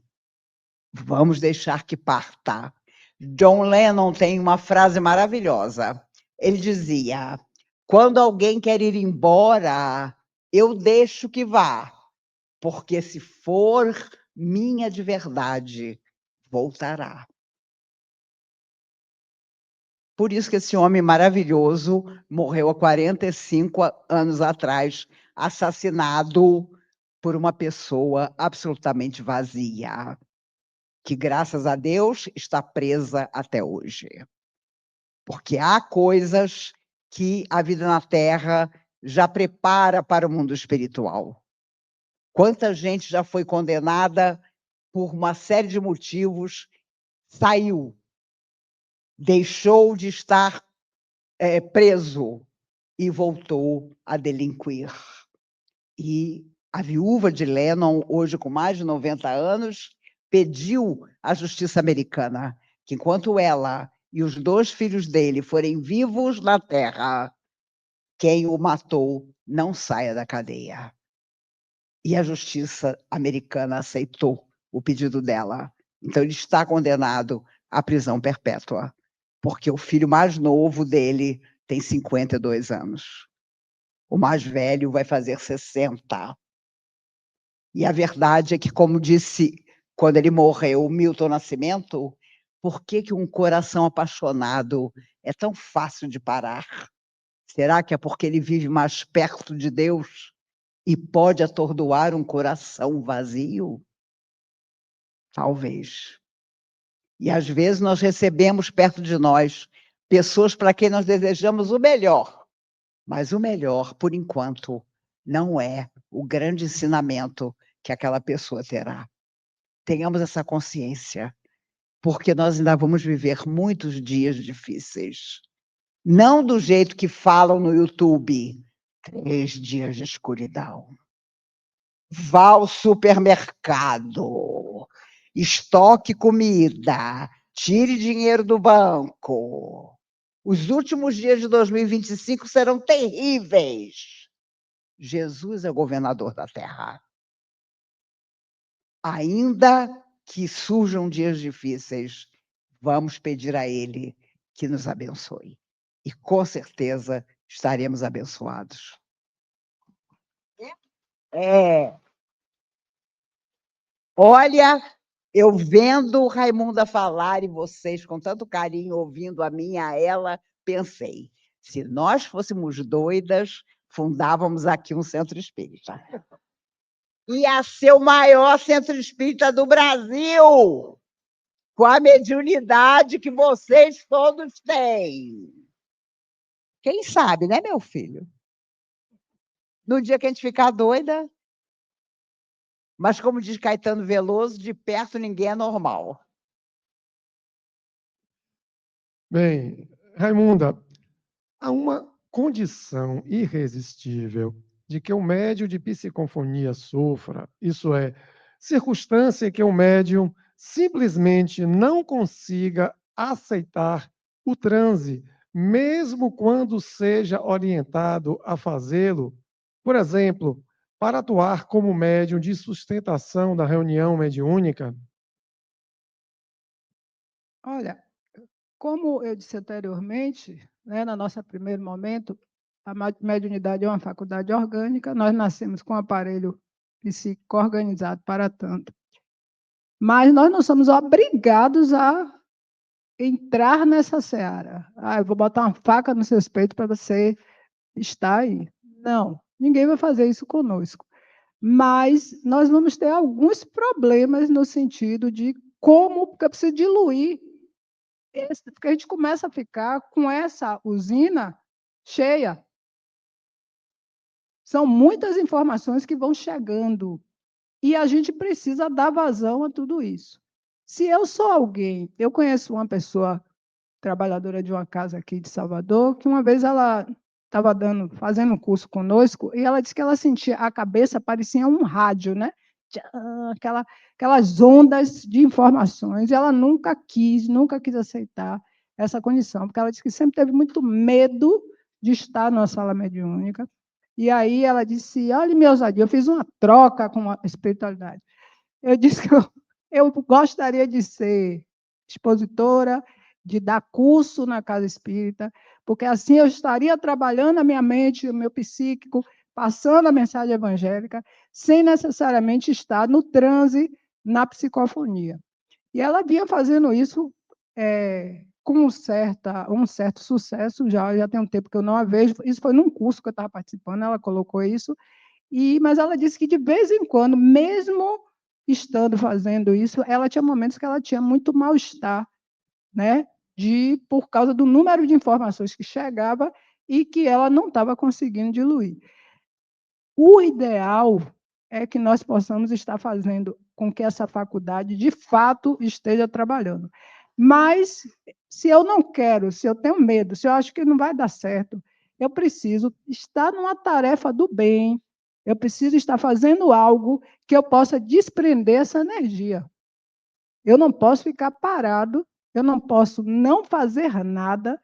vamos deixar que parta. John Lennon tem uma frase maravilhosa. Ele dizia, quando alguém quer ir embora, eu deixo que vá, porque se for minha de verdade, voltará. Por isso que esse homem maravilhoso morreu há 45 anos atrás, assassinado por uma pessoa absolutamente vazia, que, graças a Deus, está presa até hoje. Porque há coisas que a vida na Terra já prepara para o mundo espiritual. Quanta gente já foi condenada por uma série de motivos, saiu, deixou de estar preso e voltou a delinquir. E a viúva de Lennon, hoje com mais de 90 anos, pediu à justiça americana que enquanto ela e os 2 filhos dele forem vivos na terra, quem o matou não saia da cadeia. E a justiça americana aceitou o pedido dela. Então, ele está condenado à prisão perpétua, porque o filho mais novo dele tem 52 anos. O mais velho vai fazer 60. E a verdade é que, como disse quando ele morreu, o Milton Nascimento, por que um coração apaixonado é tão fácil de parar? Será que é porque ele vive mais perto de Deus e pode atordoar um coração vazio? Talvez. E às vezes nós recebemos perto de nós pessoas para quem nós desejamos o melhor, mas o melhor, por enquanto, não é o grande ensinamento que aquela pessoa terá. Tenhamos essa consciência, porque nós ainda vamos viver muitos dias difíceis. Não do jeito que falam no YouTube, 3 dias de escuridão. Vá ao supermercado, estoque comida, tire dinheiro do banco. Os últimos dias de 2025 serão terríveis. Jesus é o governador da terra. Ainda que surjam dias difíceis, vamos pedir a Ele que nos abençoe. E com certeza estaremos abençoados. Olha, eu vendo Raimunda falar e vocês com tanto carinho ouvindo a mim e a ela, pensei, se nós fôssemos doidas, fundávamos aqui um centro espírita. Ia ser o maior centro espírita do Brasil, com a mediunidade que vocês todos têm. Quem sabe, né, meu filho? No dia que a gente ficar doida, mas como diz Caetano Veloso, de perto ninguém é normal. Bem, Raimunda, há uma condição irresistível de que o médium de psicofonia sofra, isso é, circunstância que o médium simplesmente não consiga aceitar o transe, mesmo quando seja orientado a fazê-lo, por exemplo, para atuar como médium de sustentação da reunião mediúnica. Olha, como eu disse anteriormente, né, no nosso primeiro momento, a mediunidade é uma faculdade orgânica, nós nascemos com um aparelho psíquico organizado para tanto. Mas nós não somos obrigados a entrar nessa seara. Eu vou botar uma faca nos seus peitos para você estar aí. Não, ninguém vai fazer isso conosco. Mas nós vamos ter alguns problemas no sentido de como, porque precisa diluir, porque a gente começa a ficar com essa usina cheia. São muitas informações que vão chegando e a gente precisa dar vazão a tudo isso. Se eu sou alguém, eu conheço uma pessoa trabalhadora de uma casa aqui de Salvador, que uma vez ela estava fazendo um curso conosco, e ela disse que ela sentia a cabeça, parecia um rádio, né? Aquelas ondas de informações, e ela nunca quis aceitar essa condição, porque ela disse que sempre teve muito medo de estar numa sala mediúnica. E aí ela disse, olha, minha ousadia, eu fiz uma troca com a espiritualidade. Eu disse que eu gostaria de ser expositora, de dar curso na casa espírita, porque assim eu estaria trabalhando a minha mente, o meu psíquico, passando a mensagem evangélica, sem necessariamente estar no transe, na psicofonia. E ela vinha fazendo isso com um certo sucesso, já tem um tempo que eu não a vejo, isso foi num curso que eu estava participando, ela colocou isso, mas ela disse que de vez em quando, mesmo estando fazendo isso, ela tinha momentos que ela tinha muito mal-estar, né? Por causa do número de informações que chegava e que ela não estava conseguindo diluir. O ideal é que nós possamos estar fazendo com que essa faculdade, de fato, esteja trabalhando. Mas, se eu não quero, se eu tenho medo, se eu acho que não vai dar certo, eu preciso estar numa tarefa do bem, eu preciso estar fazendo algo que eu possa desprender essa energia. Eu não posso ficar parado Eu não posso não fazer nada,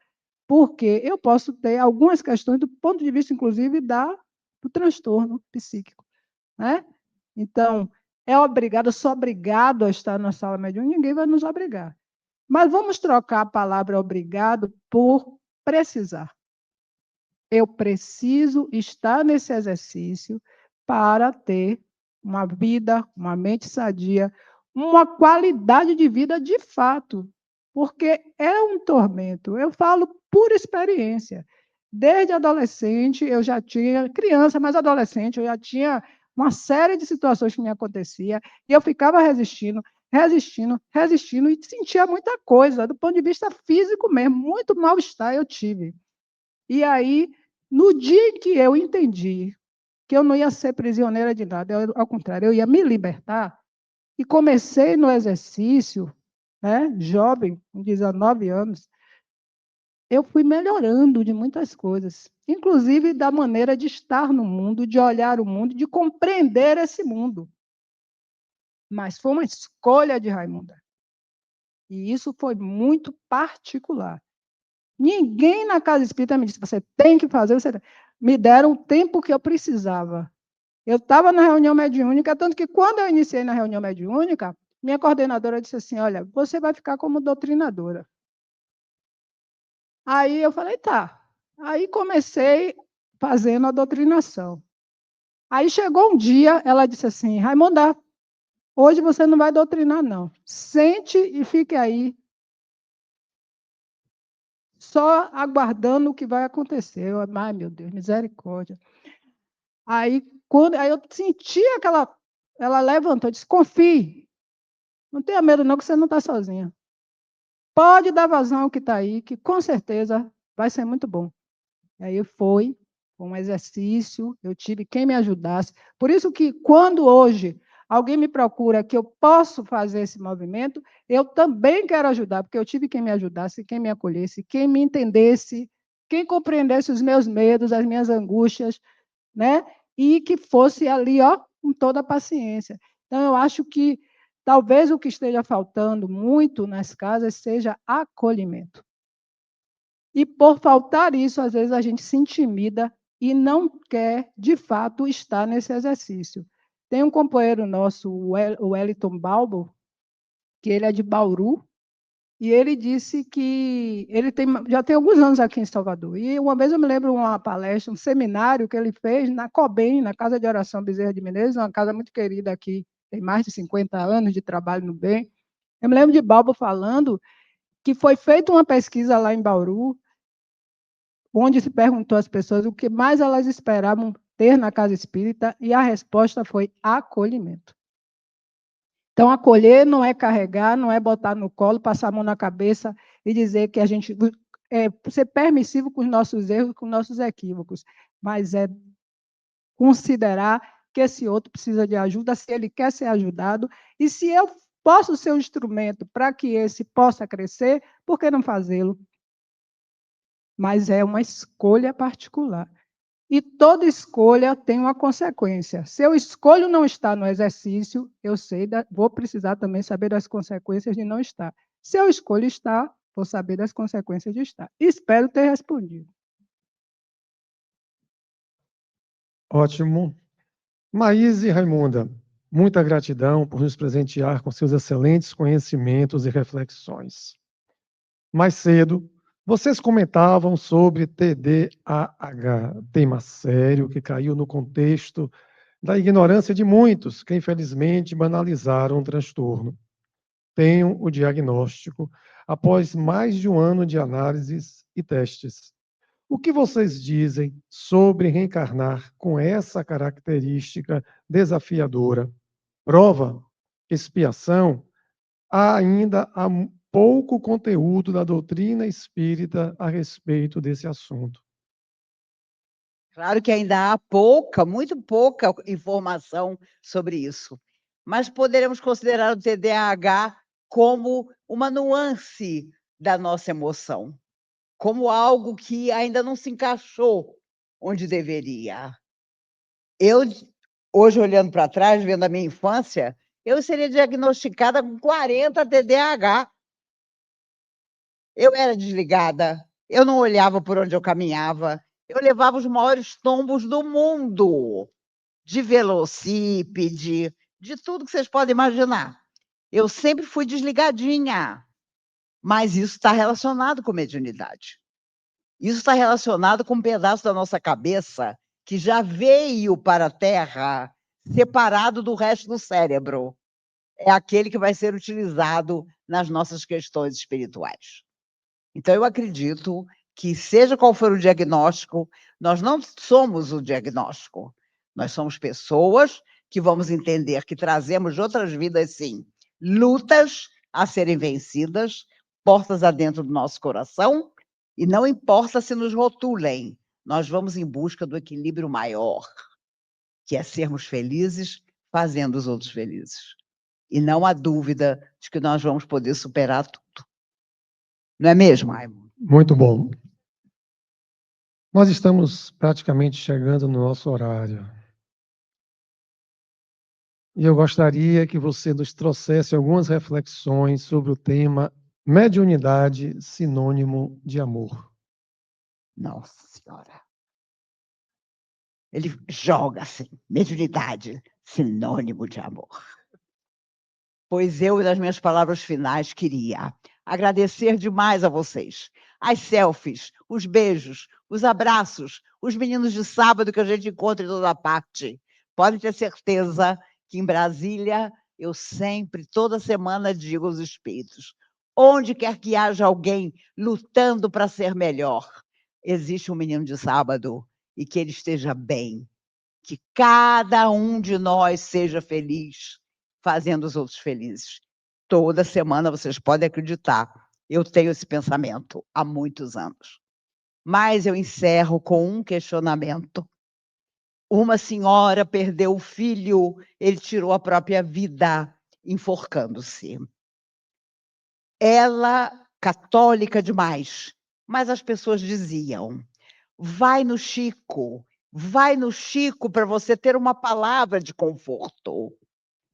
porque eu posso ter algumas questões do ponto de vista, inclusive, do transtorno psíquico, né? Então, eu sou obrigado a estar na sala mediúnica, ninguém vai nos obrigar. Mas vamos trocar a palavra obrigado por precisar. Eu preciso estar nesse exercício para ter uma vida, uma mente sadia, uma qualidade de vida de fato, porque é um tormento. Eu falo por experiência. Desde adolescente, eu já tinha, criança, mas adolescente, eu já tinha uma série de situações que me acontecia e eu ficava resistindo, resistindo e sentia muita coisa, do ponto de vista físico mesmo, muito mal-estar eu tive. E aí, no dia em que eu entendi que eu não ia ser prisioneira de nada, ao contrário, eu ia me libertar, e comecei no exercício, né, jovem, com 19 anos, eu fui melhorando de muitas coisas, inclusive da maneira de estar no mundo, de olhar o mundo, de compreender esse mundo. Mas foi uma escolha de Raimunda. E isso foi muito particular. Ninguém na casa espírita me disse, você tem que fazer, você tem. Me deram o tempo que eu precisava. Eu estava na reunião mediúnica, tanto que quando eu iniciei na reunião mediúnica, minha coordenadora disse assim, olha, você vai ficar como doutrinadora. Aí eu falei, tá. Aí comecei fazendo a doutrinação. Aí chegou um dia, ela disse assim, Raimunda, hoje você não vai doutrinar, não. Sente e fique aí, só aguardando o que vai acontecer. Eu, ai, meu Deus, misericórdia. Aí eu senti aquela. Ela levantou e disse: confie, não tenha medo, não, que você não está sozinha. Pode dar vazão ao que está aí, que com certeza vai ser muito bom. Aí foi um exercício, eu tive quem me ajudasse. Por isso que, quando hoje alguém me procura que eu posso fazer esse movimento, eu também quero ajudar, porque eu tive quem me ajudasse, quem me acolhesse, quem me entendesse, quem compreendesse os meus medos, as minhas angústias, né? E que fosse ali, ó, com toda a paciência. Então, eu acho que talvez o que esteja faltando muito nas casas seja acolhimento. E por faltar isso, às vezes a gente se intimida e não quer, de fato, estar nesse exercício. Tem um companheiro nosso, o Wellington Balbo, que ele é de Bauru, e ele disse que ele já tem alguns anos aqui em Salvador. E uma vez eu me lembro uma palestra, um seminário que ele fez na COBEM, na Casa de Oração Bezerra de Menezes, uma casa muito querida aqui, tem mais de 50 anos de trabalho no bem. Eu me lembro de Balbo falando que foi feita uma pesquisa lá em Bauru, onde se perguntou às pessoas o que mais elas esperavam ter na casa espírita, e a resposta foi acolhimento. Então, acolher não é carregar, não é botar no colo, passar a mão na cabeça e dizer que a gente ser permissivo com os nossos erros, com os nossos equívocos, mas é considerar que esse outro precisa de ajuda, se ele quer ser ajudado, e se eu posso ser um instrumento para que esse possa crescer, por que não fazê-lo? Mas é uma escolha particular. E toda escolha tem uma consequência. Se eu escolho não estar no exercício, eu vou precisar também saber das consequências de não estar. Se eu escolho estar, vou saber das consequências de estar. Espero ter respondido. Ótimo. Maíse e Raimunda, muita gratidão por nos presentear com seus excelentes conhecimentos e reflexões. Mais cedo, vocês comentavam sobre TDAH, tema sério que caiu no contexto da ignorância de muitos que, infelizmente, banalizaram o transtorno. Tenho o diagnóstico após mais de um ano de análises e testes. O que vocês dizem sobre reencarnar com essa característica desafiadora? Prova, expiação, ainda há pouco conteúdo da doutrina espírita a respeito desse assunto. Claro que ainda há pouca, muito pouca informação sobre isso, mas poderemos considerar o TDAH como uma nuance da nossa emoção, como algo que ainda não se encaixou onde deveria. Eu, hoje, olhando para trás, vendo a minha infância, eu seria diagnosticada com 40 TDAH. Eu era desligada, eu não olhava por onde eu caminhava, eu levava os maiores tombos do mundo, de velocípede, de tudo que vocês podem imaginar. Eu sempre fui desligadinha, mas isso está relacionado com mediunidade. Isso está relacionado com um pedaço da nossa cabeça que já veio para a Terra separado do resto do cérebro. É aquele que vai ser utilizado nas nossas questões espirituais. Então, eu acredito que, seja qual for o diagnóstico, nós não somos o diagnóstico. Nós somos pessoas que vamos entender que trazemos de outras vidas, sim, lutas a serem vencidas, portas adentro do nosso coração, e não importa se nos rotulem, nós vamos em busca do equilíbrio maior, que é sermos felizes fazendo os outros felizes. E não há dúvida de que nós vamos poder superar tudo. Não é mesmo, Raimundo? Muito bom. Nós estamos praticamente chegando no nosso horário. E eu gostaria que você nos trouxesse algumas reflexões sobre o tema mediunidade, sinônimo de amor. Nossa Senhora. Ele joga assim, mediunidade, sinônimo de amor. Pois eu, nas minhas palavras finais, queria agradecer demais a vocês. As selfies, os beijos, os abraços, os meninos de sábado que a gente encontra em toda parte. Podem ter certeza que em Brasília, eu sempre, toda semana, digo aos espíritos, onde quer que haja alguém lutando para ser melhor, existe um menino de sábado e que ele esteja bem. Que cada um de nós seja feliz, fazendo os outros felizes. Toda semana, vocês podem acreditar, eu tenho esse pensamento há muitos anos. Mas eu encerro com um questionamento. Uma senhora perdeu o filho, ele tirou a própria vida, enforcando-se. Ela, católica demais, mas as pessoas diziam, vai no Chico para você ter uma palavra de conforto.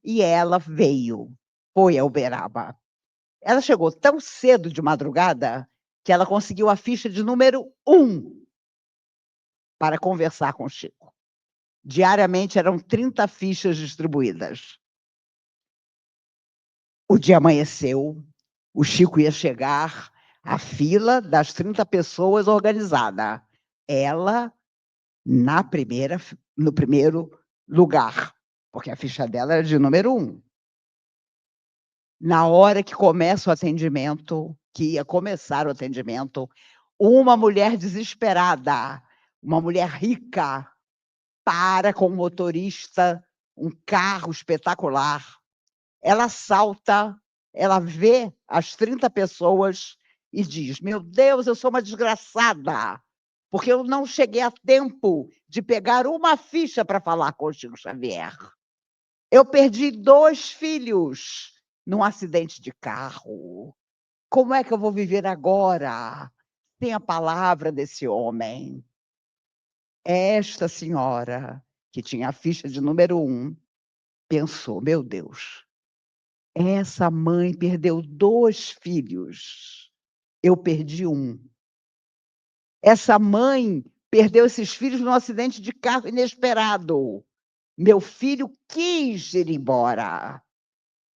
E ela veio, foi a Uberaba. Ela chegou tão cedo de madrugada que ela conseguiu a ficha de número 1 para conversar com o Chico. Diariamente eram 30 fichas distribuídas. O dia amanheceu, o Chico ia chegar, a fila das 30 pessoas organizada. Ela no primeiro lugar, porque a ficha dela era de número 1. Na hora que começa o atendimento, que ia começar o atendimento, uma mulher desesperada, uma mulher rica, para com o motorista, um carro espetacular. Ela salta, ela vê as 30 pessoas e diz, meu Deus, eu sou uma desgraçada, porque eu não cheguei a tempo de pegar uma ficha para falar com o Chico Xavier. Eu perdi 2 filhos num acidente de carro. Como é que eu vou viver agora sem a palavra desse homem? Esta senhora, que tinha a ficha de número 1, pensou, meu Deus, essa mãe perdeu 2 filhos, eu perdi 1. Essa mãe perdeu esses filhos num acidente de carro inesperado. Meu filho quis ir embora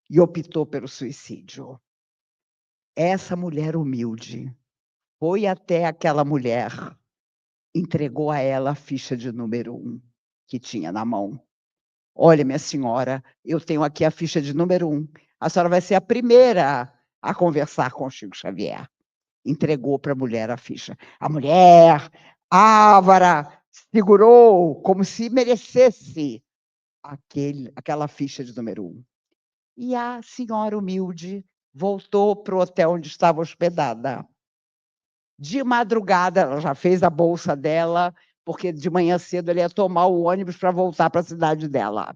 e optou pelo suicídio. Essa mulher humilde foi até aquela mulher, entregou a ela a ficha de número 1 que tinha na mão. Olha, minha senhora, eu tenho aqui a ficha de número 1. A senhora vai ser a primeira a conversar com o Chico Xavier. Entregou para a mulher a ficha. A mulher, ávara, segurou como se merecesse aquela ficha de número 1. E a senhora humilde voltou para o hotel onde estava hospedada. De madrugada, ela já fez a bolsa dela, porque de manhã cedo ele ia tomar o ônibus para voltar para a cidade dela.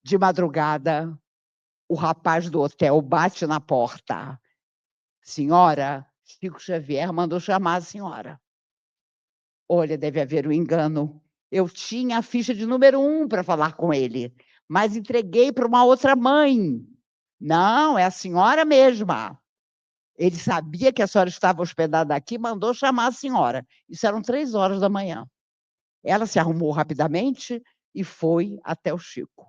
De madrugada, o rapaz do hotel bate na porta. Senhora, Chico Xavier mandou chamar a senhora. Olha, deve haver um engano. Eu tinha a ficha de número 1 para falar com ele, mas entreguei para uma outra mãe. Não, é a senhora mesma. Ele sabia que a senhora estava hospedada aqui, mandou chamar a senhora. Isso eram 3 horas da manhã. Ela se arrumou rapidamente e foi até o Chico.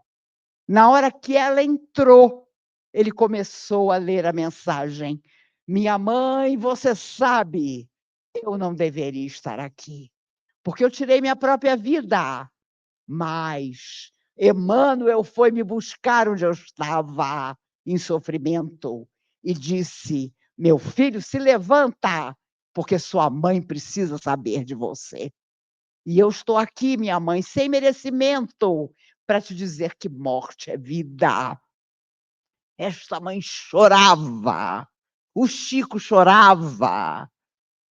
Na hora que ela entrou, ele começou a ler a mensagem. Minha mãe, você sabe, eu não deveria estar aqui, porque eu tirei minha própria vida. Mas Emmanuel foi me buscar onde eu estava, em sofrimento, e disse: meu filho, se levanta, porque sua mãe precisa saber de você. E eu estou aqui, minha mãe, sem merecimento, para te dizer que morte é vida. Esta mãe chorava, o Chico chorava,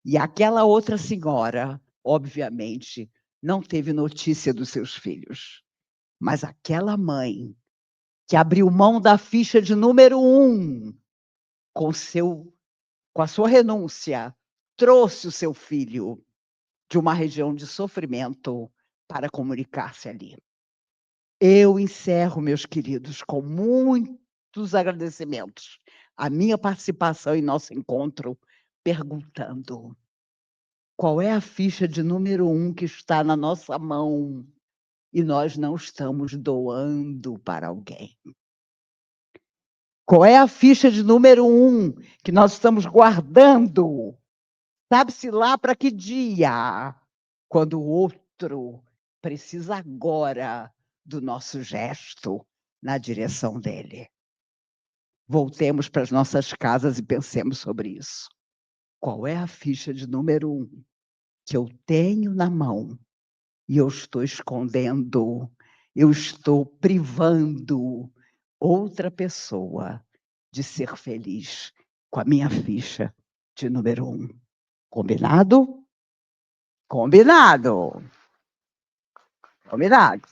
e aquela outra senhora, obviamente, não teve notícia dos seus filhos. Mas aquela mãe que abriu mão da ficha de número 1, com a sua renúncia, trouxe o seu filho de uma região de sofrimento para comunicar-se ali. Eu encerro, meus queridos, com muitos agradecimentos a minha participação em nosso encontro, perguntando: qual é a ficha de número 1 que está na nossa mão e nós não estamos doando para alguém? Qual é a ficha de número 1 que nós estamos guardando? Sabe-se lá para que dia? Quando o outro precisa agora do nosso gesto na direção dele. Voltemos para as nossas casas e pensemos sobre isso. Qual é a ficha de número 1 que eu tenho na mão e eu estou escondendo, eu estou privando outra pessoa de ser feliz com a minha ficha de número 1. Combinado? Combinado. Combinado.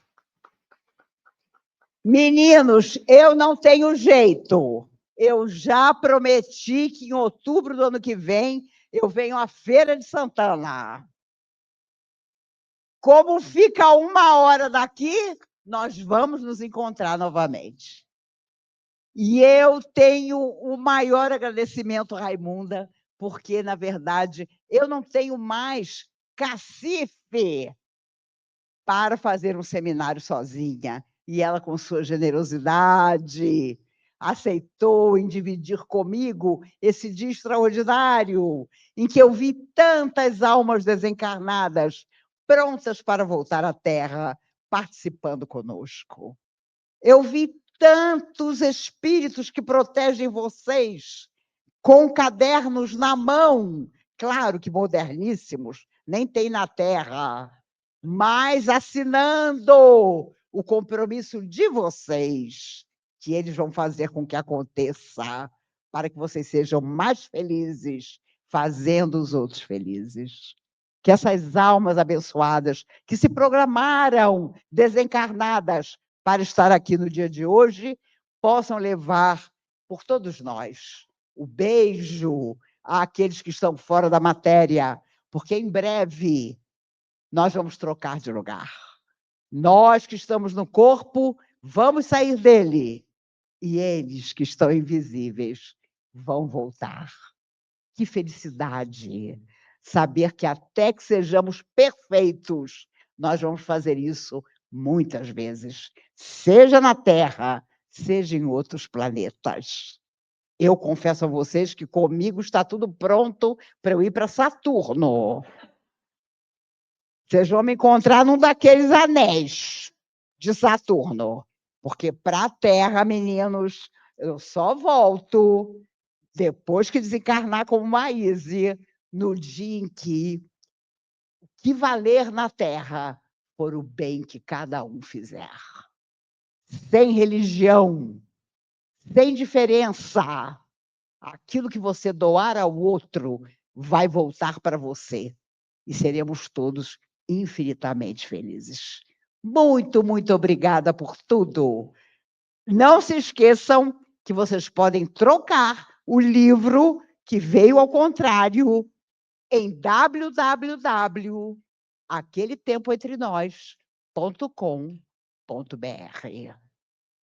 Meninos, eu não tenho jeito. Eu já prometi que em outubro do ano que vem eu venho à Feira de Santana. Como fica 1 hora daqui, nós vamos nos encontrar novamente. E eu tenho o maior agradecimento, Raimunda, porque, na verdade, eu não tenho mais cacife para fazer um seminário sozinha. E ela, com sua generosidade, aceitou em dividir comigo esse dia extraordinário, em que eu vi tantas almas desencarnadas prontas para voltar à Terra, participando conosco. Eu vi tantos espíritos que protegem vocês, com cadernos na mão, claro que moderníssimos, nem tem na Terra, mas assinando o compromisso de vocês, que eles vão fazer com que aconteça, para que vocês sejam mais felizes, fazendo os outros felizes. Que essas almas abençoadas, que se programaram desencarnadas para estar aqui no dia de hoje, possam levar por todos nós o beijo àqueles que estão fora da matéria, porque em breve nós vamos trocar de lugar. Nós que estamos no corpo, vamos sair dele. E eles que estão invisíveis vão voltar. Que felicidade saber que até que sejamos perfeitos, nós vamos fazer isso muitas vezes, seja na Terra, seja em outros planetas. Eu confesso a vocês que comigo está tudo pronto para eu ir para Saturno. Vocês vão me encontrar num daqueles anéis de Saturno. Porque para a Terra, meninos, eu só volto depois que desencarnar como Maíse, no dia em que o que valer na Terra for o bem que cada um fizer. Sem religião, sem diferença. Aquilo que você doar ao outro vai voltar para você. E seremos todos infinitamente felizes. Muito, muito obrigada por tudo. Não se esqueçam que vocês podem trocar o livro que veio ao contrário em www.aqueletempoentrenós.com.br.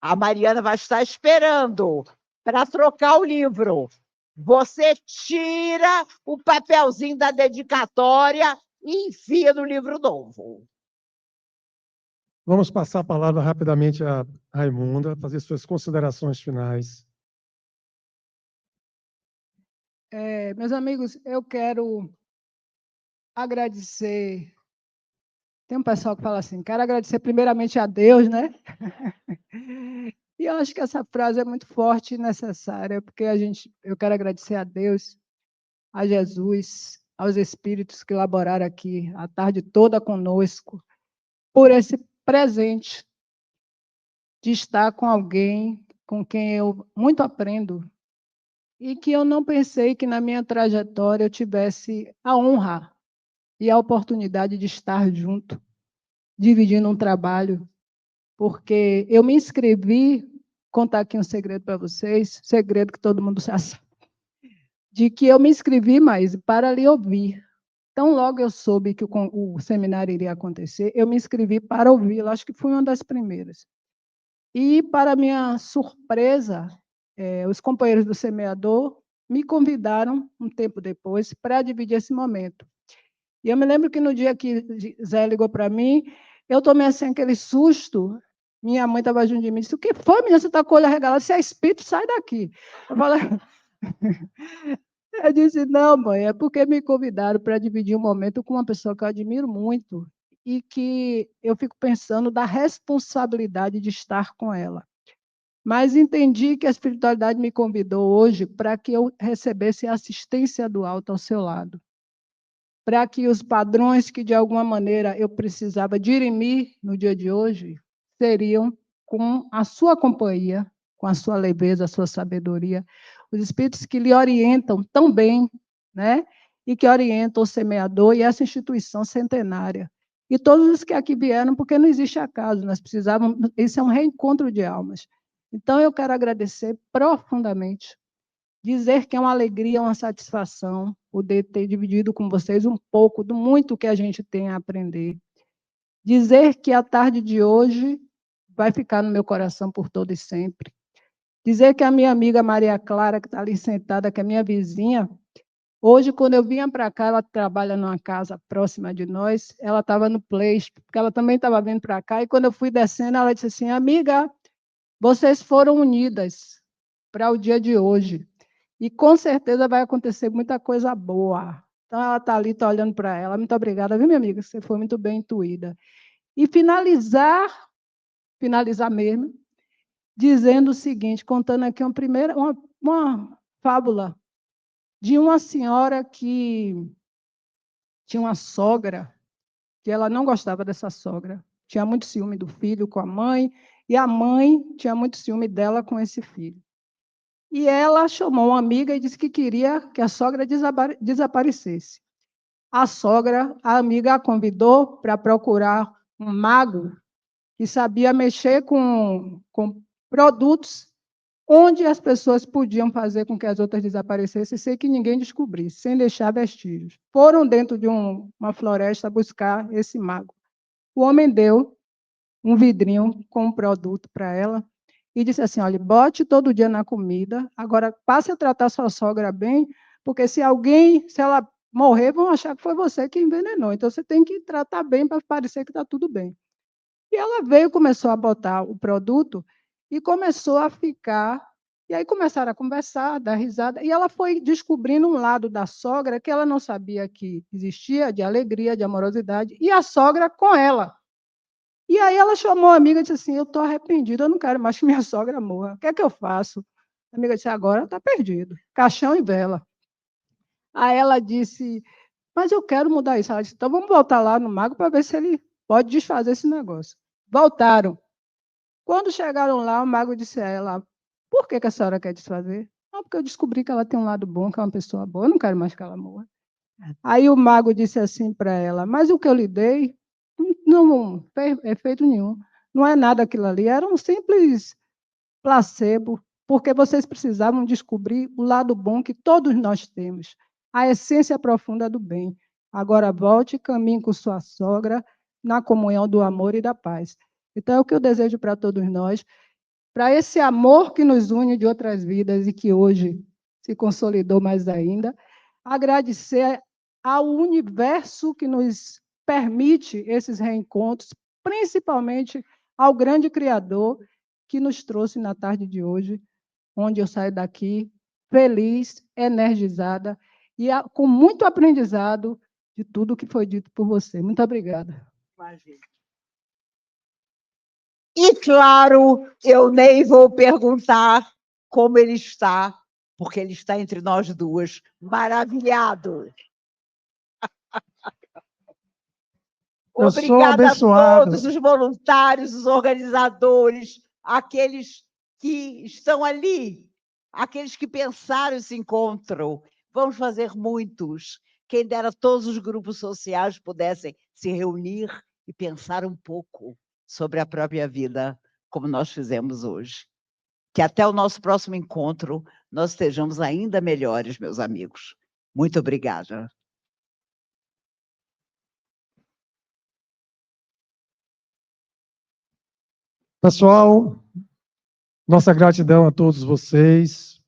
A Mariana vai estar esperando para trocar o livro. Você tira o papelzinho da dedicatória e enfia no livro novo. Vamos passar a palavra rapidamente a Raimunda, fazer suas considerações finais. Meus amigos, eu quero agradecer. Tem um pessoal que fala assim, quero agradecer primeiramente a Deus, né? E eu acho que essa frase é muito forte e necessária, porque eu quero agradecer a Deus, a Jesus, aos espíritos que laboraram aqui a tarde toda conosco, por esse presente de estar com alguém com quem eu muito aprendo e que eu não pensei que na minha trajetória eu tivesse a honra e a oportunidade de estar junto, dividindo um trabalho, porque eu me inscrevi, contar aqui um segredo para vocês, segredo que todo mundo já sabe, de que eu me inscrevi, mas para lhe ouvir. Então, logo eu soube que o seminário iria acontecer, eu me inscrevi para ouvi-lo, acho que fui uma das primeiras. E, para minha surpresa, os companheiros do semeador me convidaram, um tempo depois, para dividir esse momento. E eu me lembro que no dia que Zé ligou para mim, eu tomei assim aquele susto. Minha mãe estava junto de mim e disse: o que foi, menina? Você está com o olho arregalado? Se é espírito, sai daqui. Eu falei... Eu disse: não, mãe, é porque me convidaram para dividir um momento com uma pessoa que eu admiro muito e que eu fico pensando da responsabilidade de estar com ela. Mas entendi que a espiritualidade me convidou hoje para que eu recebesse a assistência do alto ao seu lado, para que os padrões que, de alguma maneira, eu precisava dirimir no dia de hoje, seriam com a sua companhia, com a sua leveza, a sua sabedoria, os espíritos que lhe orientam tão bem, né? E que orientam o semeador e essa instituição centenária. E todos os que aqui vieram, porque não existe acaso, nós precisávamos, esse é um reencontro de almas. Então, eu quero agradecer profundamente, dizer que é uma alegria, uma satisfação poder ter dividido com vocês um pouco do muito que a gente tem a aprender. Dizer que a tarde de hoje vai ficar no meu coração por todo e sempre. Dizer que a minha amiga Maria Clara, que está ali sentada, que é minha vizinha, hoje, quando eu vinha para cá, ela trabalha numa casa próxima de nós, ela estava no Place, porque ela também estava vindo para cá, e quando eu fui descendo, ela disse assim: amiga, vocês foram unidas para o dia de hoje. E com certeza vai acontecer muita coisa boa. Então, ela está ali, está olhando para ela. Muito obrigada, viu, minha amiga? Você foi muito bem intuída. E finalizar mesmo, dizendo o seguinte, contando aqui uma fábula de uma senhora que tinha uma sogra, que ela não gostava dessa sogra. Tinha muito ciúme do filho com a mãe, e a mãe tinha muito ciúme dela com esse filho. E ela chamou uma amiga e disse que queria que a sogra desaparecesse. A amiga a convidou para procurar um mago que sabia mexer com produtos onde as pessoas podiam fazer com que as outras desaparecessem sem que ninguém descobrisse, sem deixar vestígios. Foram dentro de uma floresta buscar esse mago. O homem deu um vidrinho com um produto para ela e disse assim: olha, bote todo dia na comida, agora passe a tratar sua sogra bem, porque se ela morrer, vão achar que foi você que envenenou. Então, você tem que tratar bem para parecer que está tudo bem. E ela veio, começou a botar o produto e começou a ficar... E aí começaram a conversar, dar risada, e ela foi descobrindo um lado da sogra que ela não sabia que existia, de alegria, de amorosidade, e a sogra com ela. E aí ela chamou a amiga e disse assim: eu estou arrependida, eu não quero mais que minha sogra morra. O que é que eu faço? A amiga disse: agora está perdido, caixão e vela. Aí ela disse: mas eu quero mudar isso. Ela disse: então vamos voltar lá no mago para ver se ele pode desfazer esse negócio. Voltaram. Quando chegaram lá, o mago disse a ela: por que a senhora quer desfazer? Não, porque eu descobri que ela tem um lado bom, que é uma pessoa boa, eu não quero mais que ela morra. Aí o mago disse assim para ela: mas o que eu lhe dei não fez efeito nenhum. Não é nada aquilo ali, era um simples placebo, porque vocês precisavam descobrir o lado bom que todos nós temos, a essência profunda do bem. Agora volte e caminhe com sua sogra na comunhão do amor e da paz. Então, é o que eu desejo para todos nós, para esse amor que nos une de outras vidas e que hoje se consolidou mais ainda. Agradecer ao universo que nos permite esses reencontros, principalmente ao grande Criador que nos trouxe na tarde de hoje, onde eu saio daqui feliz, energizada e com muito aprendizado de tudo que foi dito por você. Muito obrigada. Imagina. E, claro, eu nem vou perguntar como ele está, porque ele está entre nós duas, maravilhado. Eu sou Obrigada a abençoado. todos os voluntários, os organizadores, aqueles que estão ali, aqueles que pensaram esse encontro. Vamos fazer muitos. Quem dera todos os grupos sociais pudessem se reunir e pensar um pouco sobre a própria vida, como nós fizemos hoje. Que até o nosso próximo encontro nós estejamos ainda melhores, meus amigos. Muito obrigada. Pessoal, nossa gratidão a todos vocês.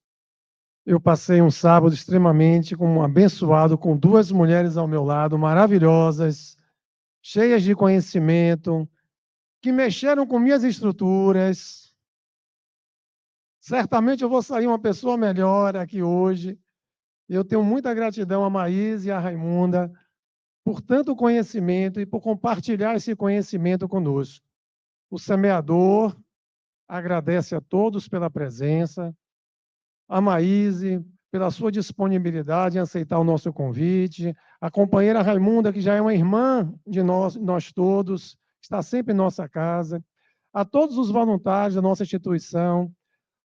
Eu passei um sábado extremamente abençoado, com duas mulheres ao meu lado, maravilhosas, cheias de conhecimento, que mexeram com minhas estruturas. Certamente eu vou sair uma pessoa melhor aqui hoje. Eu tenho muita gratidão a Maísa e a Raimunda por tanto conhecimento e por compartilhar esse conhecimento conosco. O semeador agradece a todos pela presença, a Maíse pela sua disponibilidade em aceitar o nosso convite, a companheira Raimunda, que já é uma irmã de nós todos, está sempre em nossa casa, a todos os voluntários da nossa instituição,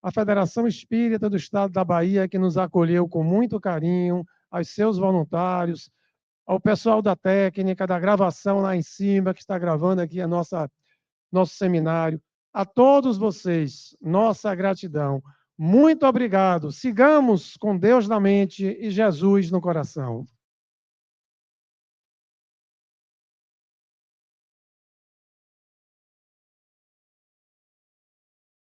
a Federação Espírita do Estado da Bahia, que nos acolheu com muito carinho, aos seus voluntários, ao pessoal da técnica, da gravação lá em cima, que está gravando aqui nosso seminário. A todos vocês, nossa gratidão. Muito obrigado. Sigamos com Deus na mente e Jesus no coração.